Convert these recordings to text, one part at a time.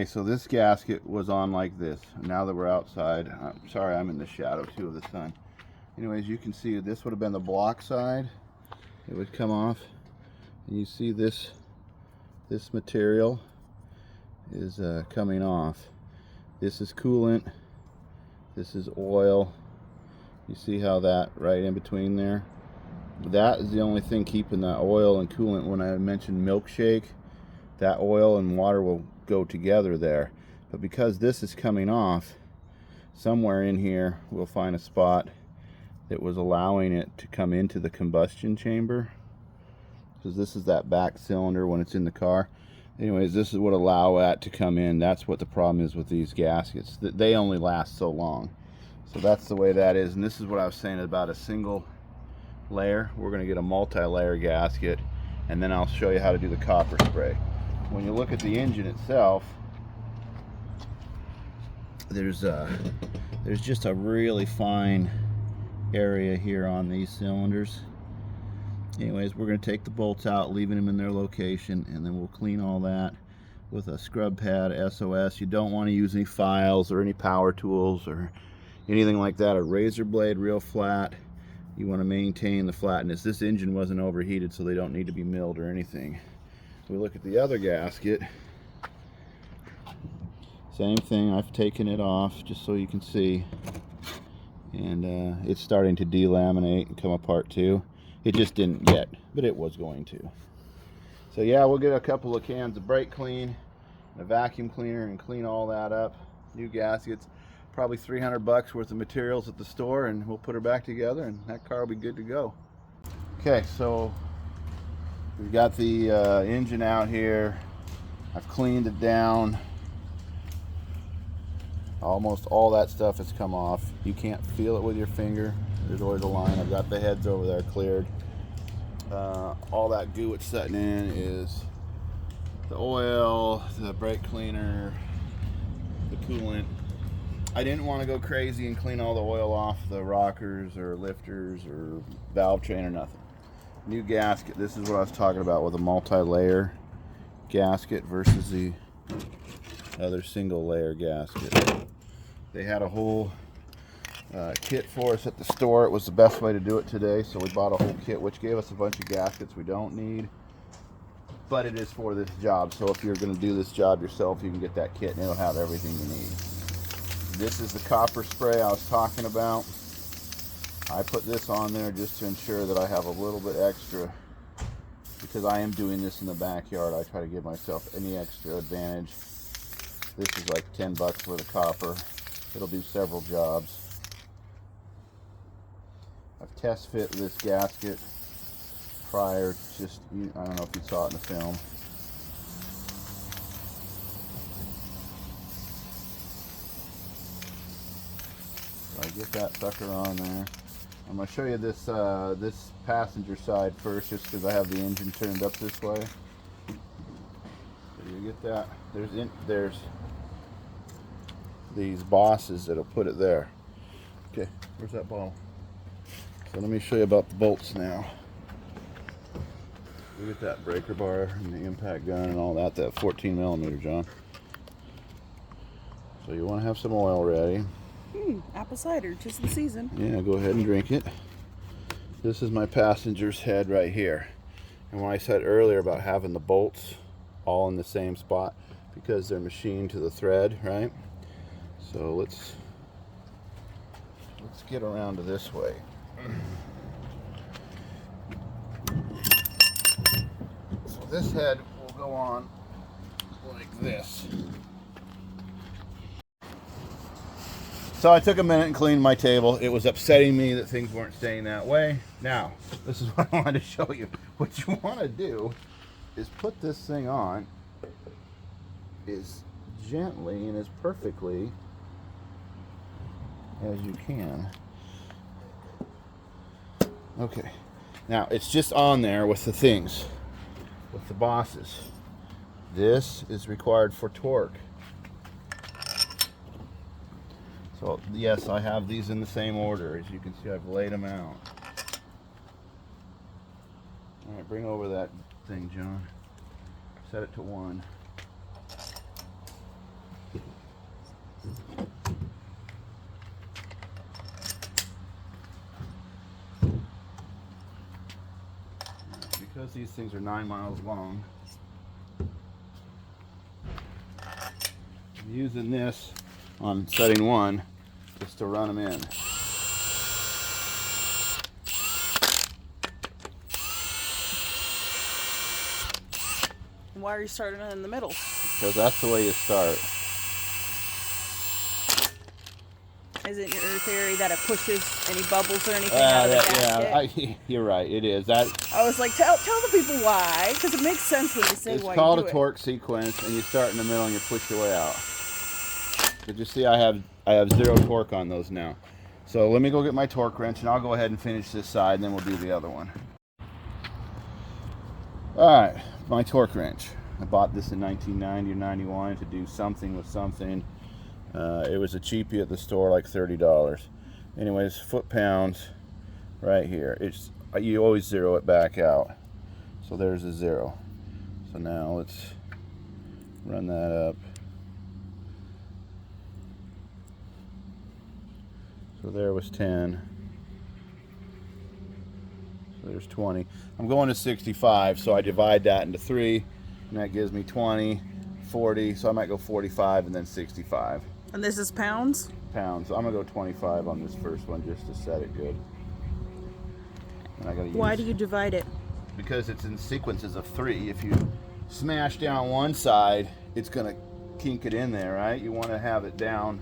Okay, so this gasket was on like this. Now that we're outside, I'm sorry I'm in the shadow too of the sun. Anyways, you can see this would have been the block side. It would come off, and you see this material is coming off. This is coolant, this is oil. You see how that right in between there? That is the only thing keeping that oil and coolant. When I mentioned milkshake, that oil and water will go together there. But because this is coming off, somewhere in here we'll find a spot that was allowing it to come into the combustion chamber, because this is that back cylinder when it's in the car. Anyways, this is what allow that to come in. That's what the problem is with these gaskets. They only last so long. So that's the way that is. And this is what I was saying about a single layer. We're going to get a multi-layer gasket, and then I'll show you how to do the copper spray. When you look at the engine itself, there's just a really fine area here on these cylinders. Anyways, we're going to take the bolts out, leaving them in their location, and then we'll clean all that with a scrub pad SOS. You don't want to use any files or any power tools or anything like that. A razor blade, real flat. You want to maintain the flatness. This engine wasn't overheated, so they don't need to be milled or anything. We look at the other gasket. Same thing. I've taken it off just so you can see, and it's starting to delaminate and come apart too. It just didn't yet, but it was going to. So yeah, we'll get a couple of cans of brake clean and a vacuum cleaner and clean all that up. New gaskets, probably 300 bucks worth of materials at the store, and we'll put her back together and that car will be good to go. Okay, so we've got the engine out here. I've cleaned it down. Almost all that stuff has come off. You can't feel it with your finger. There's always a line. I've got the heads over there cleared. All that goo it's setting in is the oil, the brake cleaner, the coolant. I didn't want to go crazy and clean all the oil off the rockers or lifters or valve train or nothing. New gasket. This is what I was talking about with a multi-layer gasket versus the other single layer gasket. They had a whole kit for us at the store. It was the best way to do it today, so we bought a whole kit, which gave us a bunch of gaskets we don't need, but it is for this job. So if you're going to do this job yourself, you can get that kit and it'll have everything you need. This is the copper spray I was talking about. I put this on there just to ensure that I have a little bit extra, because I am doing this in the backyard. I try to give myself any extra advantage. This is like 10 bucks for the copper. It'll do several jobs. I've test fit this gasket prior, just, I don't know if you saw it in the film. So I get that sucker on there. I'm going to show you this this passenger side first, just because I have the engine turned up this way. So you get that. There's these bosses that'll put it there. Okay, where's that ball? So let me show you about the bolts now. Look at that breaker bar and the impact gun and all that. That 14 millimeter, John. So you want to have some oil ready. Apple cider, 'tis the season. Yeah, go ahead and drink it. This is my passenger's head right here. And when I said earlier about having the bolts all in the same spot, because they're machined to the thread, right? So let's get around to this way. So this head will go on like this. So I took a minute and cleaned my table. It was upsetting me that things weren't staying that way. Now, this is what I wanted to show you. What you want to do is put this thing on as gently and as perfectly as you can. Okay, now it's just on there with the things, with the bosses. This is required for torque. So yes, I have these in the same order. As you can see, I've laid them out. All right, bring over that thing, John. Set it to 1. because these things are 9 miles long. I'm using this on setting 1 just to run them in. Why are you starting in the middle? Because that's the way you start. Is it your theory that it pushes any bubbles or anything out of the gasket? Yeah, you're right. It is. That. I was like, tell the people why, because it makes sense when you say It's why called you do a torque sequence, and you start in the middle and you push your way out. Did you see I have 0 torque on those now? So let me go get my torque wrench, and I'll go ahead and finish this side, and then we'll do the other one. All right, my torque wrench. I bought this in 1990 or 91 to do something with something. It was a cheapie at the store, like $30. Anyways, foot-pounds right here. You always 0 it back out. So there's a 0. So now let's run that up. So there was 10. So there's 20. I'm going to 65, so I divide that into 3, and that gives me 20, 40. So I might go 45 and then 65. And this is pounds? Pounds. So I'm gonna go 25 on this first one just to set it good. And I gotta use. Why do you divide it? Because it's in sequences of 3. If you smash down one side, it's gonna kink it in there, right? You want to have it down.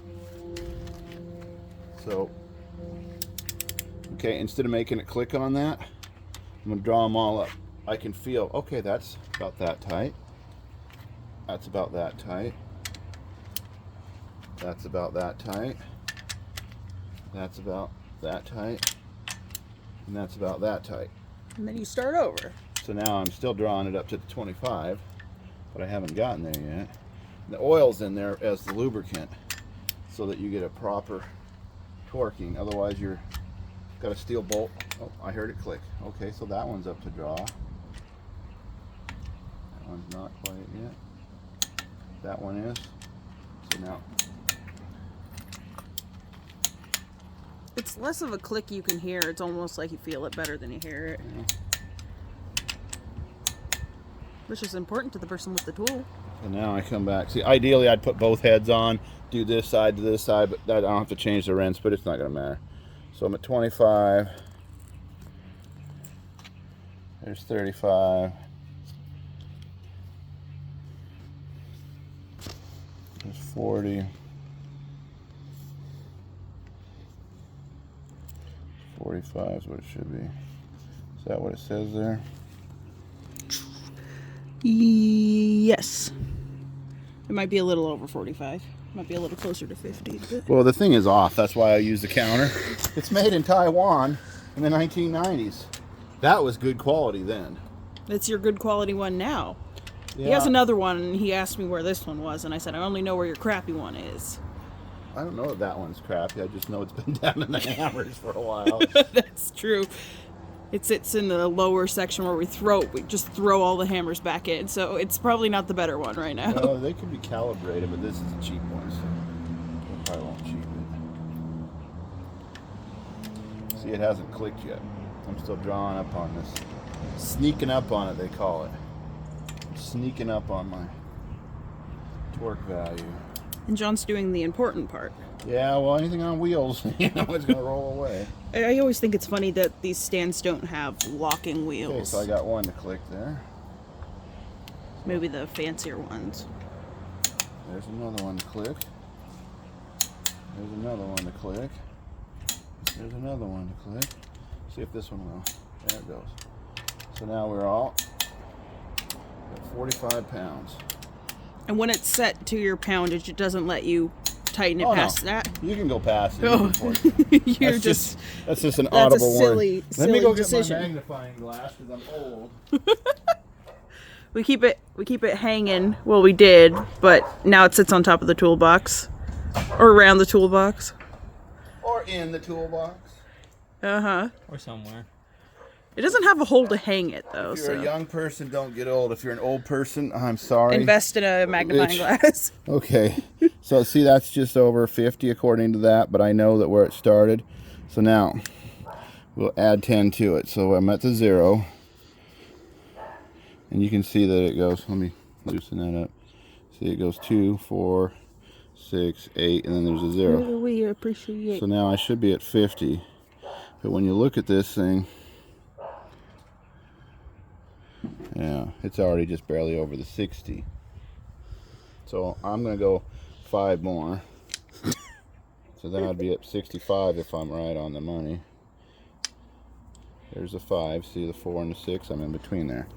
So, okay, instead of making it click on that, I'm gonna draw them all up. I can feel, okay, that's about that tight. That's about that tight. That's about that tight. That's about that tight. And that's about that tight. And then you start over. So now I'm still drawing it up to the 25, but I haven't gotten there yet. The oil's in there as the lubricant so that you get a proper torquing. Otherwise you're got a steel bolt. Oh, I heard it click. Okay, so that one's up to draw. That one's not quite yet. That one is. So now it's less of a click you can hear. It's almost like you feel it better than you hear it. yeah. Which is important to the person with the tool. And now I come back. See, ideally I'd put both heads on, do this side to this side, but I don't have to change the wrench, but it's not going to matter. So I'm at 25. There's 35. There's 40. 45 is what it should be. Is that what it says there? Yes. It might be a little over 45. Might be a little closer to 50. But... Well, the thing is off. That's why I use the counter. It's made in Taiwan in the 1990s. That was good quality then. It's your good quality one now. Yeah. He has another one, and he asked me where this one was, and I said, I only know where your crappy one is. I don't know if that one's crappy. I just know it's been down in the hammers for a while. That's true. It sits in the lower section where we just throw all the hammers back in, so it's probably not the better one right now. No, they could be calibrated, but this is a cheap one, so I probably won't cheap it. See, it hasn't clicked yet. I'm still drawing up on this. Sneaking up on it, they call it. I'm sneaking up on my torque value. And John's doing the important part. Yeah, well, anything on wheels, it's going to roll away. I always think it's funny that these stands don't have locking wheels. Okay, so I got one to click there. Maybe the fancier ones. There's another one to click. There's another one to click. There's another one to click. See if this one will. There it goes. So now we're all at 45 pounds. And when it's set to your poundage, it doesn't let you tighten it past that. You can go past it. Oh. That's just an audible warning. Let me go decision. get my magnifying glass because I'm old. We keep it hanging. Well, we did, but now it sits on top of the toolbox, or around the toolbox, or in the toolbox. Or somewhere. It doesn't have a hole to hang it though. If you're a young person, don't get old. If you're an old person, I'm sorry. Invest in a magnifying glass. Okay. So see, that's just over 50 according to that, but I know that where it started. So now we'll add 10 to it. So I'm at the 0. And you can see that it goes, let me loosen that up. See, it goes 2, 4, 6, 8, and then there's a 0. We appreciate. So now I should be at 50. But when you look at this thing, yeah, it's already just barely over the 60. So I'm going to go 5 more. So then I'd be at 65 if I'm right on the money. There's a 5. See the 4 and the 6? I'm in between there.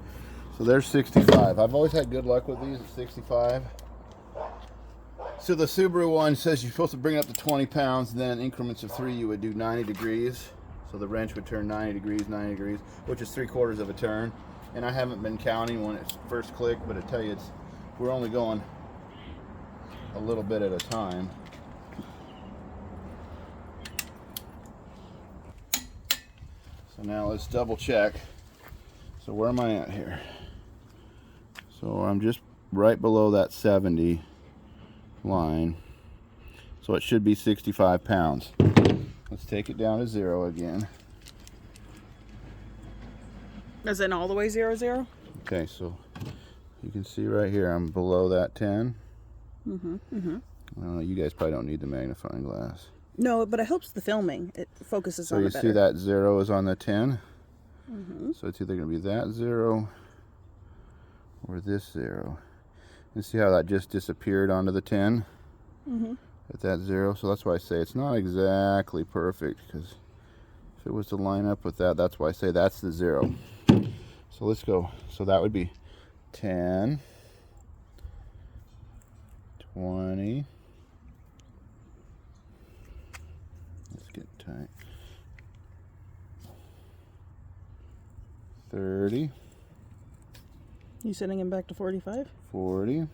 So there's 65. I've always had good luck with these at 65. So the Subaru one says you're supposed to bring it up to 20 pounds, and then in increments of 3 you would do 90 degrees. So the wrench would turn 90 degrees, which is 3/4 of a turn. And I haven't been counting when it's first clicked, but I tell you, we're only going a little bit at a time. So now let's double check. So where am I at here? So I'm just right below that 70 line. So it should be 65 pounds. Let's take it down to 0 again. Is it all the way 0, 0? Okay, so you can see right here I'm below that 10. I don't know, you guys probably don't need the magnifying glass. No, but it helps the filming. It focuses So on you it better. see that 0 is on the 10. So it's either going to be that 0 or this 0. You see how that just disappeared onto the 10 at that 0? So that's why I say it's not exactly perfect, because if it was to line up with that, that's why I say that's the 0. So let's go. So that would be 10, 20. Let's get tight. 30. You sending him back to 45? 40.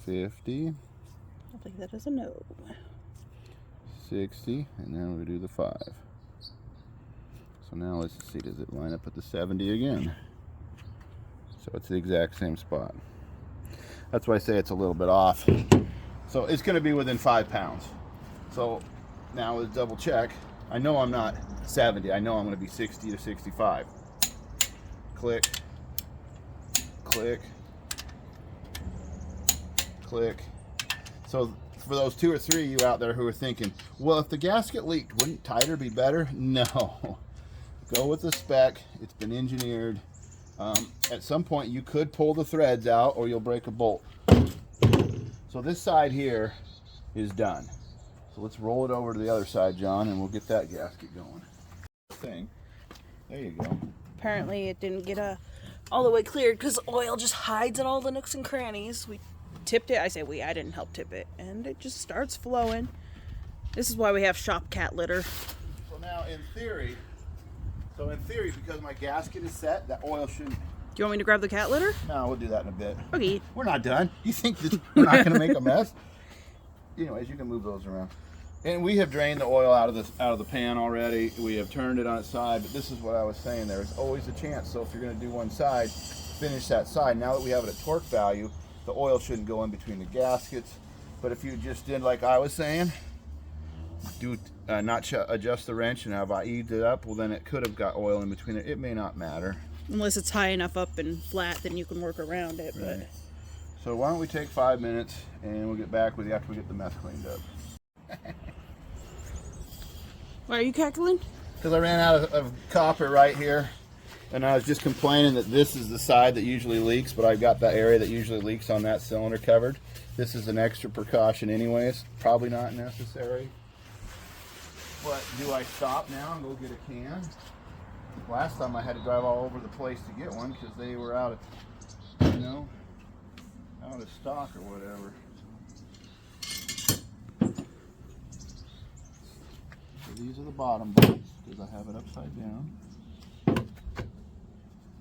50. I'll take that as a no. 60, and then we'll do the 5. So now let's see, does it line up at the 70 again? So it's the exact same spot. That's why I say it's a little bit off. So it's going to be within 5 pounds. So now let's double check. I know I'm not 70. I know I'm going to be 60 to 65. Click, click, click. So for those 2 or 3 of you out there who are thinking, well, if the gasket leaked, wouldn't tighter be better? No. Go with the spec. It's been engineered. At some point you could pull the threads out or you'll break a bolt. So this side here is done. So let's roll it over to the other side, John, and we'll get that gasket going. There you go. Apparently it didn't get all the way cleared because oil just hides in all the nooks and crannies. We tipped it. I didn't help tip it. And it just starts flowing. This is why we have shop cat litter. So now in theory, because my gasket is set, that oil shouldn't... Do you want me to grab the cat litter? No, we'll do that in a bit. Okay. We're not done. You think that we're not going to make a mess? Anyways, you can move those around. And we have drained the oil out of the pan already. We have turned it on its side, but this is what I was saying. There's always a chance. So if you're going to do one side, finish that side. Now that we have it at torque value, the oil shouldn't go in between the gaskets. But if you just did like I was saying, not adjust the wrench, and have I eased it up, well then it could have got oil in between it. It may not matter. Unless it's high enough up and flat, then you can work around it. Right. But So why don't we take 5 minutes and we'll get back with you after we get the mess cleaned up. Why are you cackling? Because I ran out of copper right here, and I was just complaining that this is the side that usually leaks, but I've got that area that usually leaks on that cylinder covered. This is an extra precaution anyways, probably not necessary. But do I stop now and go get a can? Last time I had to drive all over the place to get one because they were out of, out of stock or whatever. So these are the bottom bolts because I have it upside down.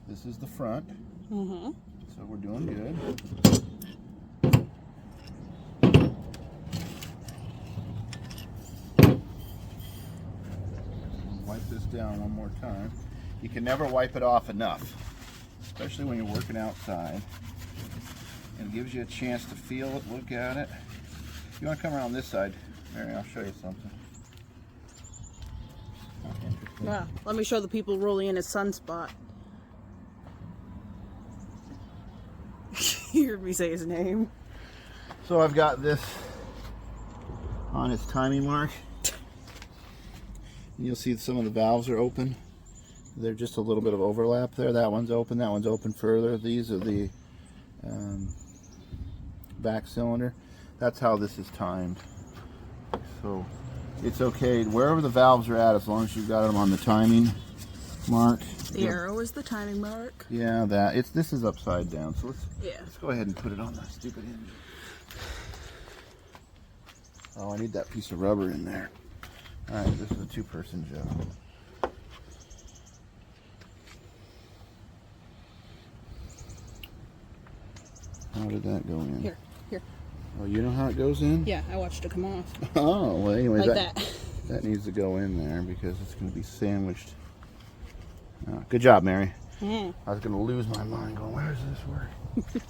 This is the front. So we're doing good. Wipe this down one more time. You can never wipe it off enough, especially when you're working outside. And it gives you a chance to feel it, look at it. You want to come around this side, Mary, I'll show you something. Yeah. Let me show the people rolling in his sunspot. You heard me say his name. So I've got this on its timing mark. You'll see some of the valves are open. There's just a little bit of overlap there. That one's open further. These are the back cylinder. That's how this is timed. So it's okay wherever the valves are at, as long as you've got them on the timing mark. The arrow is the timing mark. Yeah, this is upside down. So let's go ahead and put it on the stupid hinge. Oh, I need that piece of rubber in there. All right, this is a two-person job. How did that go in? Here. Oh, you know how it goes in? Yeah, I watched it come off. Oh, well, anyways, like that needs to go in there because it's going to be sandwiched. Good job, Mary. I was going to lose my mind going, where does this work?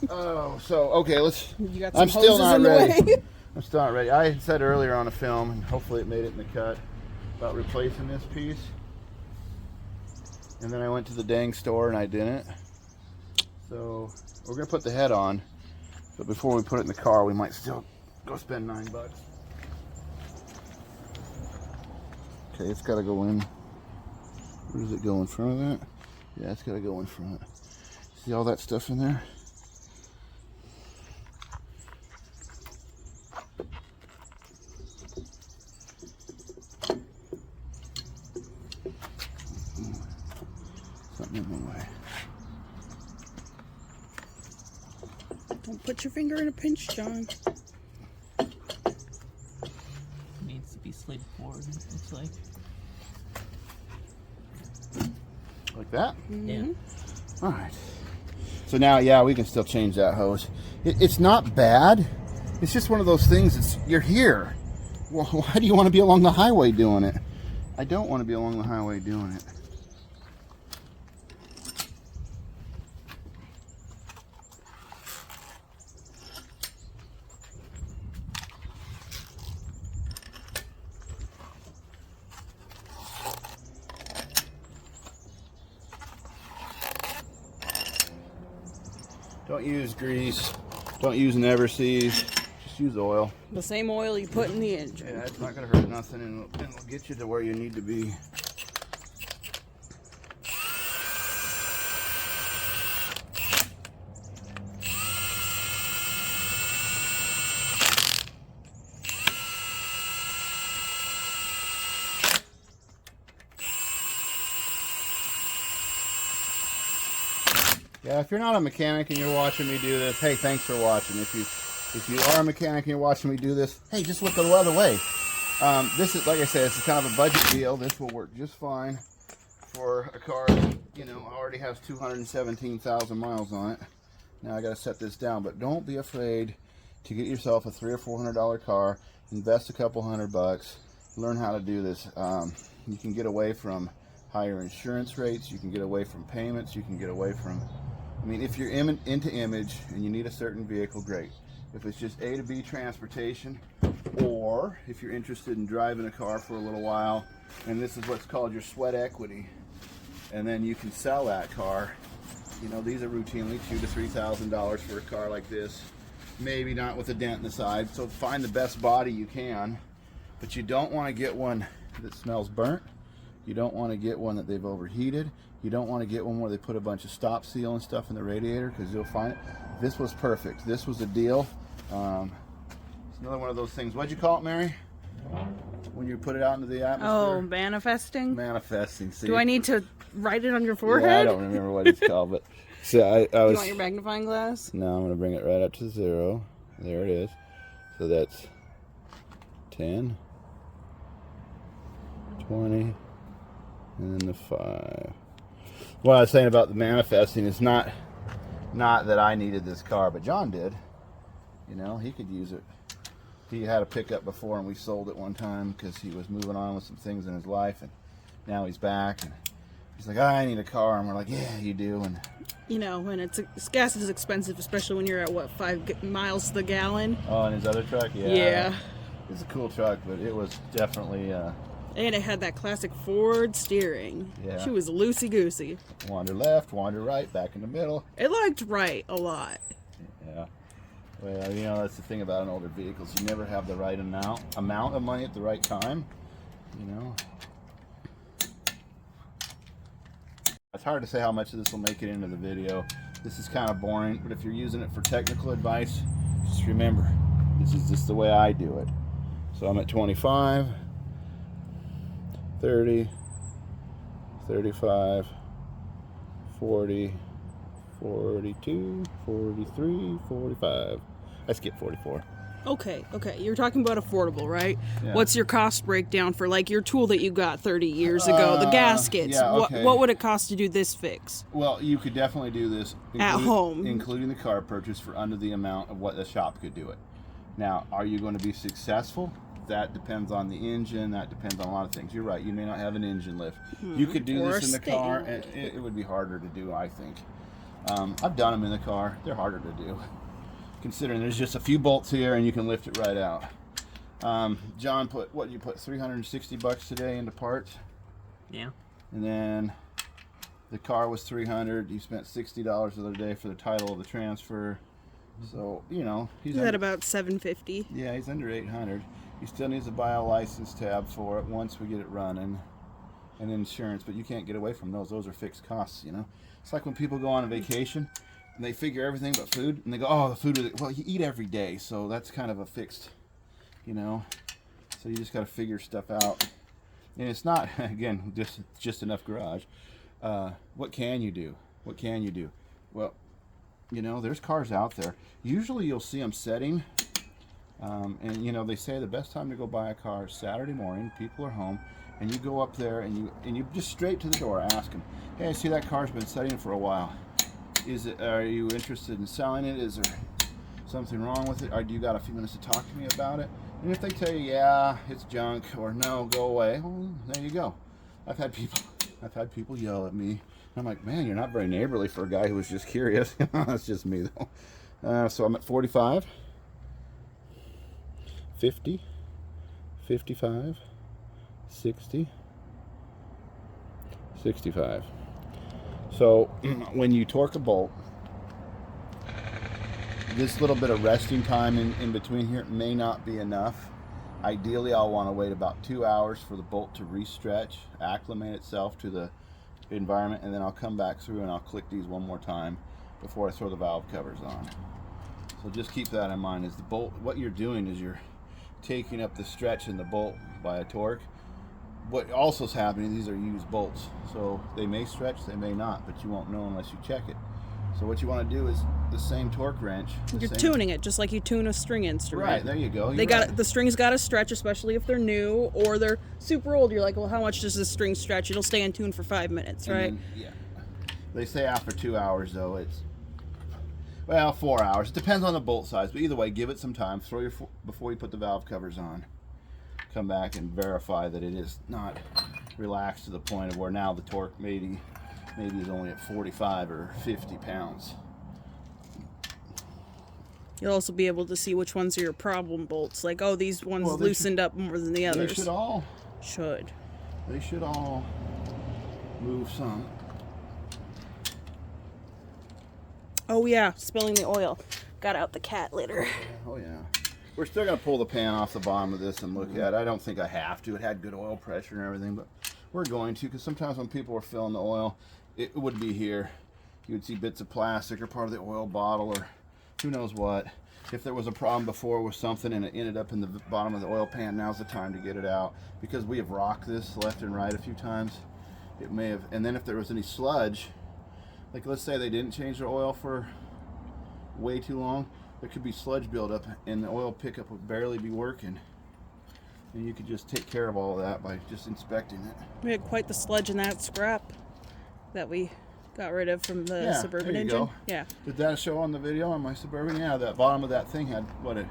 Oh, so, okay, let's... You got some I'm still hoses not in the ready. way. I'm still not ready. I had said earlier on a film, and hopefully it made it in the cut, about replacing this piece. And then I went to the dang store and I didn't. So, we're going to put the head on. But before we put it in the car, we might still go spend $9. Okay, it's got to go in. Where does it go, in front of that? Yeah, it's got to go in front. See all that stuff in there? Something in the way. Don't put your finger in a pinch, John. Needs to be slid forward, it looks like. Like that? Mm-hmm. Yeah. All right. So now, yeah, we can still change that hose. It's not bad. It's just one of those things. You're here. Well, why do you want to be along the highway doing it? I don't want to be along the highway doing it. Don't use grease. Don't use Never-Seas. Just use oil. The same oil you put in the engine. Yeah, it's not going to hurt nothing, and it'll get you to where you need to be. Yeah, if you're not a mechanic and you're watching me do this, hey, thanks for watching. If you are a mechanic and you're watching me do this, hey, just look the other way. This is, like I said, this is kind of a budget deal. This will work just fine for a car that, already has 217,000 miles on it. Now I got to set this down, but don't be afraid to get yourself a $300 or $400 car. Invest a couple $100. Learn how to do this. You can get away from higher insurance rates. You can get away from payments. You can get away from... if you're into image and you need a certain vehicle, great. If it's just A to B transportation, or if you're interested in driving a car for a little while, and this is what's called your sweat equity, and then you can sell that car. These are routinely $2,000 to $3,000 for a car like this. Maybe not with a dent in the side, so find the best body you can. But you don't want to get one that smells burnt. You don't want to get one that they've overheated. You don't want to get one where they put a bunch of stop seal and stuff in the radiator, because you'll find it. This was perfect. This was a deal. It's another one of those things. What'd you call it, Mary? When you put it out into the atmosphere? Oh, manifesting? Manifesting. See? Do I need to write it on your forehead? Yeah, I don't remember what it's called, but so I was... You want your magnifying glass? No, I'm going to bring it right up to 0. There it is. So that's 10, 20, and then the 5. What I was saying about the manifesting is not that I needed this car, but John did. He could use it. He had a pickup before, and we sold it one time because he was moving on with some things in his life, and now he's back, and he's like, I need a car, and we're like, yeah, you do. And when gas is expensive, especially when you're at 5 miles to the gallon. Oh, and his other truck, Yeah. It's a cool truck, but it was definitely. And it had that classic Ford steering. Yeah. She was loosey-goosey. Wander left, wander right, back in the middle. It liked right a lot. Yeah. Well, you know, that's the thing about an older vehicle. You never have the right amount of money at the right time, you know. It's hard to say how much of this will make it into the video. This is kind of boring, but if you're using it for technical advice, just remember, this is just the way I do it. So I'm at 25, 30, 35, 40, 42, 43, 45. I skipped 44. Okay. You're talking about affordable, right? Yeah. What's your cost breakdown for like your tool that you got 30 years ago, the gaskets? Yeah, okay. What would it cost to do this fix? Well, you could definitely do this At home. including the car purchase for under the amount of what the shop could do it. Now, are you going to be successful? That depends on the engine. That depends on a lot of things. You're right. You may not have an engine lift. You could do Or this in the a car, stand. and it would be harder to do, I think. I've done them in the car. They're harder to do, considering there's just a few bolts here and you can lift it right out. John put, what did you put, $360 today into parts? Yeah. And then the car was $300. You spent $60 the other day for the title of the transfer. So, you know, Is that about $750? yeah, he's under $800. He still needs to buy a license tab for it once we get it running, and insurance. But you can't get away from those. Those are fixed costs, you know. It's like when people go on a vacation and they figure everything but food, and they go, "Oh, the food." Well, you eat every day, so that's kind of a fixed, you know. So you just got to figure stuff out, and it's not again just enough garage. What can you do? What can you do? Well, you know, there's cars out there. Usually you'll see them setting. And you know, they say the best time to go buy a car is Saturday morning. People are home, and you go up there and you just straight to the door ask them, "Hey, I see that car's been setting for a while. Are you interested in selling it? Is there something wrong with it? Or do you got a few minutes to talk to me about it?" And if they tell you, "Yeah, it's junk," or "No, go away," well, there you go. I've had people yell at me. I'm like, "Man, you're not very neighborly for a guy who was just curious." That's just me though. So I'm at 45. 50, 55, 60, 65. So when you torque a bolt, this little bit of resting time in between here may not be enough. Ideally, I'll want to wait about 2 hours for the bolt to re-stretch, acclimate itself to the environment, and then I'll come back through and I'll click these one more time before I throw the valve covers on. So just keep that in mind. Is the bolt, what you're doing is you're taking up the stretch in the bolt by a torque. What also is happening, these are used bolts, so they may stretch, they may not, but you won't know unless you check it. So what you want to do is the same torque wrench. You're tuning it just like you tune a string instrument. Right, there you go. The string's got to stretch, especially if they're new or they're super old. You're like, well, how much does this string stretch? It'll stay in tune for 5 minutes, right? Then, yeah. They say after 2 hours, though, it's, well, 4 hours. It depends on the bolt size, but either way, give it some time. Before you put the valve covers on, come back and verify that it is not relaxed to the point of where now the torque maybe is only at 45 or 50 pounds. You'll also be able to see which ones are your problem bolts. Like, oh, these ones loosened up more than the others. They should all move some. Oh yeah, spilling the oil. Got out the cat litter. Oh yeah. We're still gonna pull the pan off the bottom of this and look at it. I don't think I have to. It had good oil pressure and everything, but we're going to, because sometimes when people are filling the oil, it would be here. You would see bits of plastic or part of the oil bottle or who knows what. If there was a problem before with something and it ended up in the bottom of the oil pan, now's the time to get it out. Because we have rocked this left and right a few times, it may have, and then if there was any sludge, like let's say they didn't change their oil for way too long, there could be sludge buildup and the oil pickup would barely be working. And you could just take care of all of that by just inspecting it. We had quite the sludge in that scrap that we got rid of from the Suburban there you engine. go. Yeah. Did that show on the video on my Suburban? Yeah, that bottom of that thing had, what, a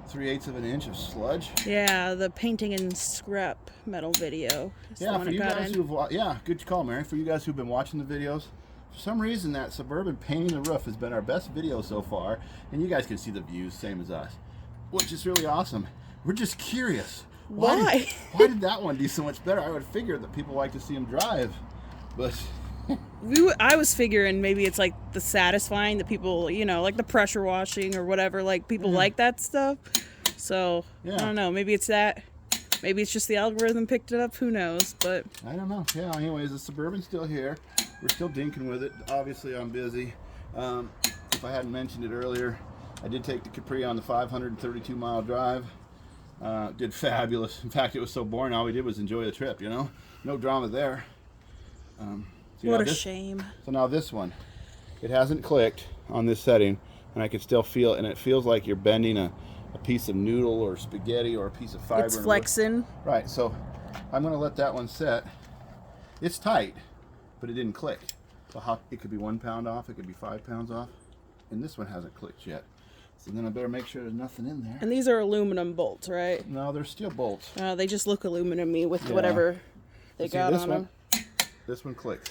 3/8 of an inch of sludge? Yeah, the painting and scrap metal video. Yeah, for you guys good call, Mary. For you guys who've been watching the videos, for some reason that Suburban painting the roof has been our best video so far, and you guys can see the views, same as us, which is really awesome. We're just curious. Why? Why did that one do so much better? I would figure that people like to see them drive, but I was figuring maybe it's like the satisfying that people, you know, like the pressure washing or whatever, like people like that stuff. So I don't know, maybe it's that. Maybe it's just the algorithm picked it up. Who knows? But I don't know. Yeah. Anyways, the Suburban's still here. We're still dinking with it. Obviously, I'm busy. If I hadn't mentioned it earlier, I did take the Capri on the 532-mile drive. Did fabulous. In fact, it was so boring. All we did was enjoy the trip. You know, no drama there. what a shame. So now this one, it hasn't clicked on this setting, and I can still feel it, and it feels like you're bending a piece of noodle or spaghetti or a piece of fiber. It's flexing. Right, so I'm going to let that one set. It's tight, but it didn't click. So it could be 1 pound off, it could be 5 pounds off, and this one hasn't clicked yet. So then I better make sure there's nothing in there. And these are aluminum bolts, right? No, they're steel bolts. They just look aluminum-y with whatever they got on them. This one clicks.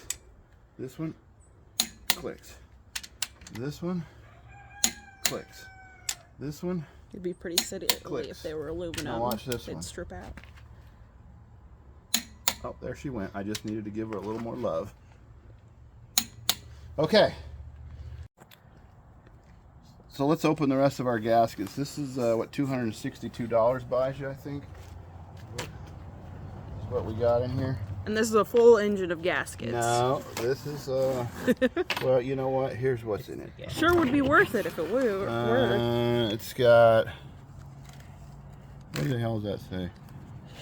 This one clicks. This one clicks. This one It'd be pretty silly if they were aluminum. Now watch this They'd one. strip out. Oh, there she went. I just needed to give her a little more love. Okay. So let's open the rest of our gaskets. This is what $262 buys you, I think. This is what we got in here. And this is a full engine of gaskets. No, this is well, you know what? Here's what's in it. Sure would be worth it if it were. It's got, what the hell does that say?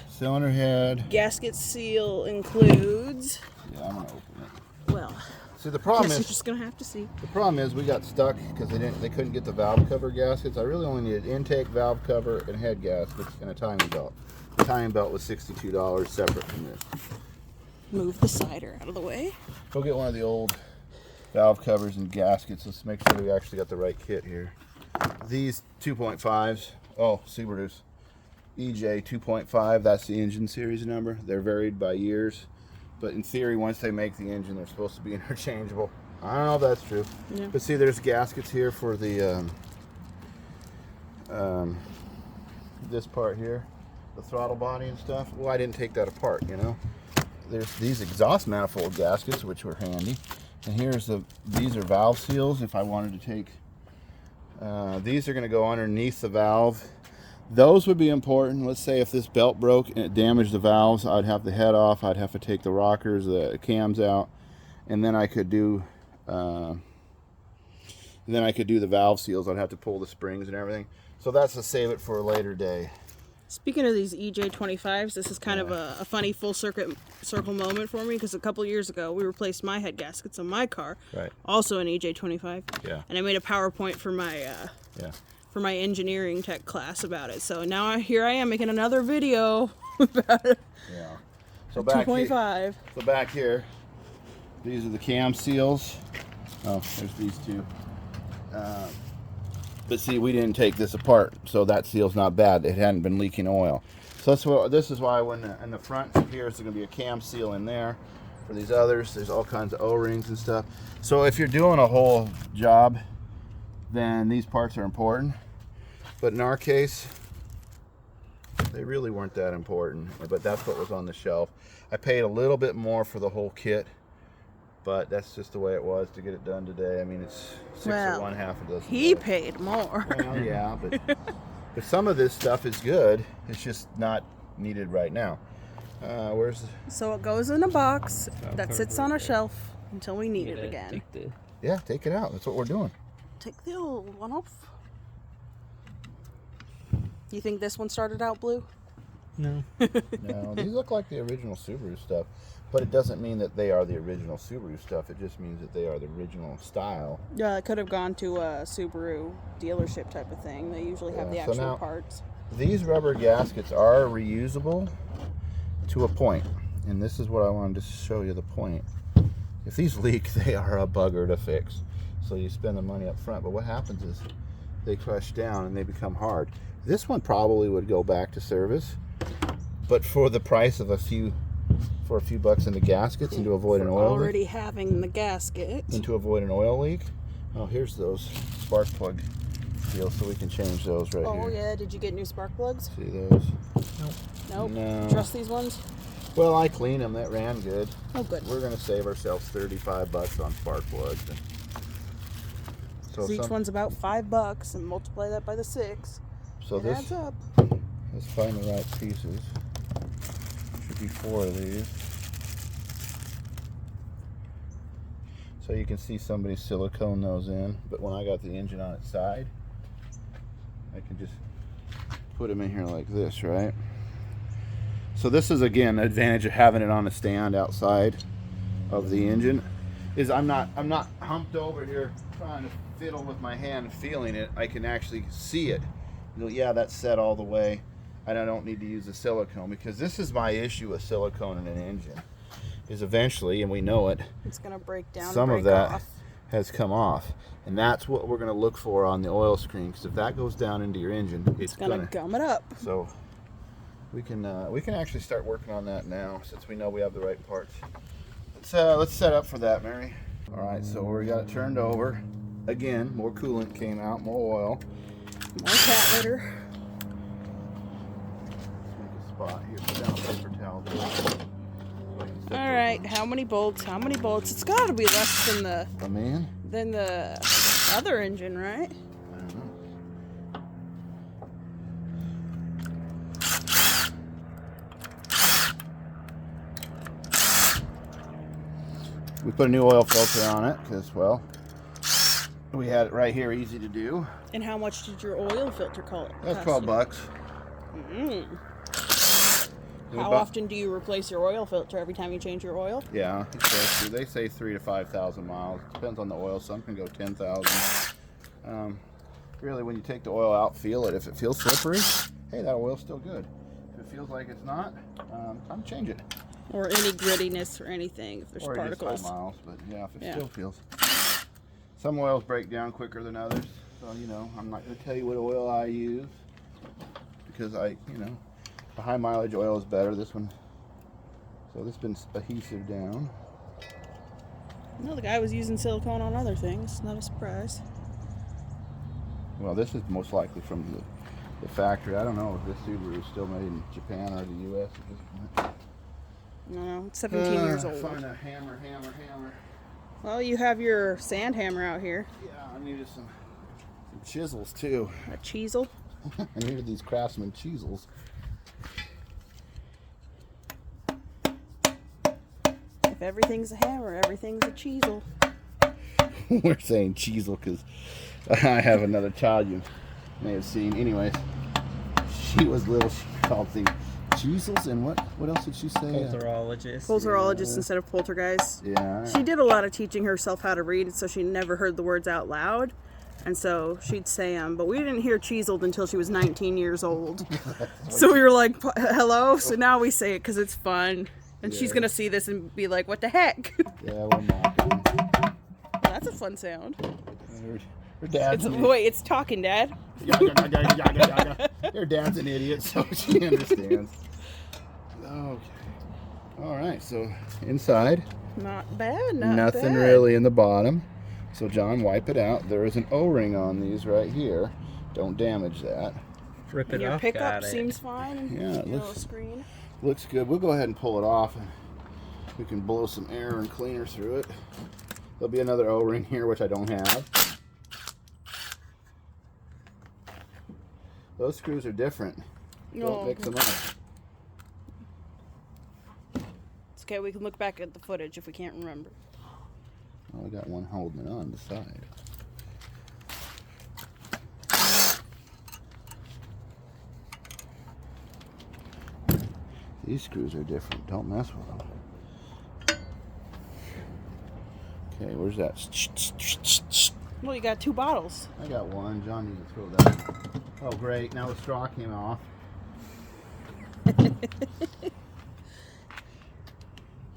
Cylinder head. Gasket seal includes. Yeah, I'm gonna open it. Well, see, the problem you're is just gonna have to see. the problem is we got stuck because they couldn't get the valve cover gaskets. I really only needed intake, valve cover, and head gaskets, and a timing belt. The timing belt was $62 separate from this. Move the cider out of the way. Go get one of the old valve covers and gaskets. Let's make sure we actually got the right kit here. These 2.5s, Subaru's. EJ 2.5, that's the engine series number. They're varied by years, but in theory, once they make the engine, they're supposed to be interchangeable. I don't know if that's true. Yeah. But see, there's gaskets here for the this part here, the throttle body and stuff. Well, I didn't take that apart, you know. There's these exhaust manifold gaskets, which were handy. And these are valve seals. If I wanted to take, these are going to go underneath the valve. Those would be important. Let's say if this belt broke and it damaged the valves, I'd have the head off. I'd have to take the rockers, the cams out, and then I could do, the valve seals. I'd have to pull the springs and everything. So that's to save it for a later day. Speaking of these EJ25s, this is kind of a funny full circle moment for me because a couple years ago we replaced my head gaskets on my car, Right. also an EJ25. Yeah. And I made a PowerPoint for my engineering tech class about it. So now here I am making another video about it. Yeah. So back 2.5. So back here, these are the cam seals. Oh, there's these two. But see, we didn't take this apart, so that seal's not bad. It hadn't been leaking oil. So this is why when in the front here, there's going to be a cam seal in there. For these others, there's all kinds of O-rings and stuff. So if you're doing a whole job, then these parts are important. But in our case, they really weren't that important. But that's what was on the shelf. I paid a little bit more for the whole kit, but that's just the way it was to get it done today. I mean, it's six of one, half a dozen. He paid more. Well, yeah, but some of this stuff is good. It's just not needed right now. So it goes in a box that sits on a shelf until we need it again. Take it out. That's what we're doing. Take the old one off. You think this one started out blue? No. No, these look like the original Subaru stuff, but it doesn't mean that they are the original Subaru stuff. It just means that they are the original style. Yeah, it could have gone to a Subaru dealership type of thing. They usually have the so actual now, parts. These rubber gaskets are reusable to a point, and this is what I wanted to show you the point. If these leak, they are a bugger to fix. So you spend the money up front, but what happens is they crush down and they become hard. This one probably would go back to service, but for the price of a few bucks in the gaskets and to avoid an oil already leak, having the gasket. and to avoid an oil leak. Oh, here's those spark plug deals, so we can change those right here. Oh yeah, did you get new spark plugs? See those? Nope. No. Trust these ones? Well, I cleaned them. That ran good. Oh, good. We're going to save ourselves $35 on spark plugs. So each one's about $5 and multiply that by the 6. So it adds up. Let's find the right pieces. Should be 4 of these. So you can see somebody silicone those in, but when I got the engine on its side, I can just put them in here like this, right? So this is, again, the advantage of having it on a stand outside of the engine, is I'm not humped over here trying to fiddle with my hand and feeling it. I can actually see it. You know, yeah, that's set all the way, and I don't need to use the silicone, because this is my issue with silicone in an engine, is eventually, and we know it, it's going to break down. Some and of break that off. has come off, and that's what we're going to look for on the oil screen, because if that goes down into your engine, it's going to gum it up. So we can actually start working on that now, since we know we have the right parts. Let's set up for that, Mary. All right, so we got it turned over. Again, more coolant came out, more oil. More cat litter. Let's make a spot here. Put down a paper towel there. All right, how many bolts? How many bolts? It's got to be less than the other engine, right? I don't know. We put a new oil filter on it because, well, we had it right here, easy to do. And how much did your oil filter cost? That's $12. How often do you replace your oil filter? Every time you change your oil? Yeah, they say 3,000 to 5,000 miles. Depends on the oil. Some can go 10,000. Really, when you take the oil out, feel it. If it feels slippery, hey, that oil's still good. If it feels like it's not, time to change it. Or any grittiness or anything, if there's Or particles. just 5 miles, but yeah, if it still feels. Some oils break down quicker than others, so you know, I'm not going to tell you what oil I use, because the high mileage oil is better. This one, so this been adhesive down. No, the guy was using silicone on other things. Not a surprise. Well, this is most likely from the factory. I don't know if this Subaru is still made in Japan or the U.S. at this point. No, it's 17 years old. Find a hammer. Well, you have your sand hammer out here. Yeah, I needed some chisels too. A chisel. I needed these Craftsman chisels. If everything's a hammer, everything's a chisel. We're saying chisel because I have another child you may have seen. Anyways, she was little. She called things chisels, and what else did she say? Polterologist. Instead of poltergeist. Yeah. She did a lot of teaching herself how to read, so she never heard the words out loud. And so she'd say them, but we didn't hear chiseled until she was 19 years old. So we were like, hello? So now we say it because it's fun. And she's going to see this and be like, what the heck? Yeah, we're mocking. That's a fun sound. Her dad's Wait, it's talking, Dad. Her dad's an idiot, so she understands. Okay. All right, so inside. Not bad, Nothing bad. really in the bottom. So John, wipe it out. There is an O-ring on these right here. Don't damage that. Rip it Your off. pickup seems fine. Yeah, it Screen. looks good. We'll go ahead and pull it off, and we can blow some air and cleaner through it. There'll be another O-ring here, which I don't have. Those screws are different. Don't mix them up. It's okay. We can look back at the footage if we can't remember. Oh, I got one holding it on the side. These screws are different. Don't mess with them. Okay, where's that? Well, you got 2 bottles. I got one. John needs to throw that. Oh, great. Now the straw came off.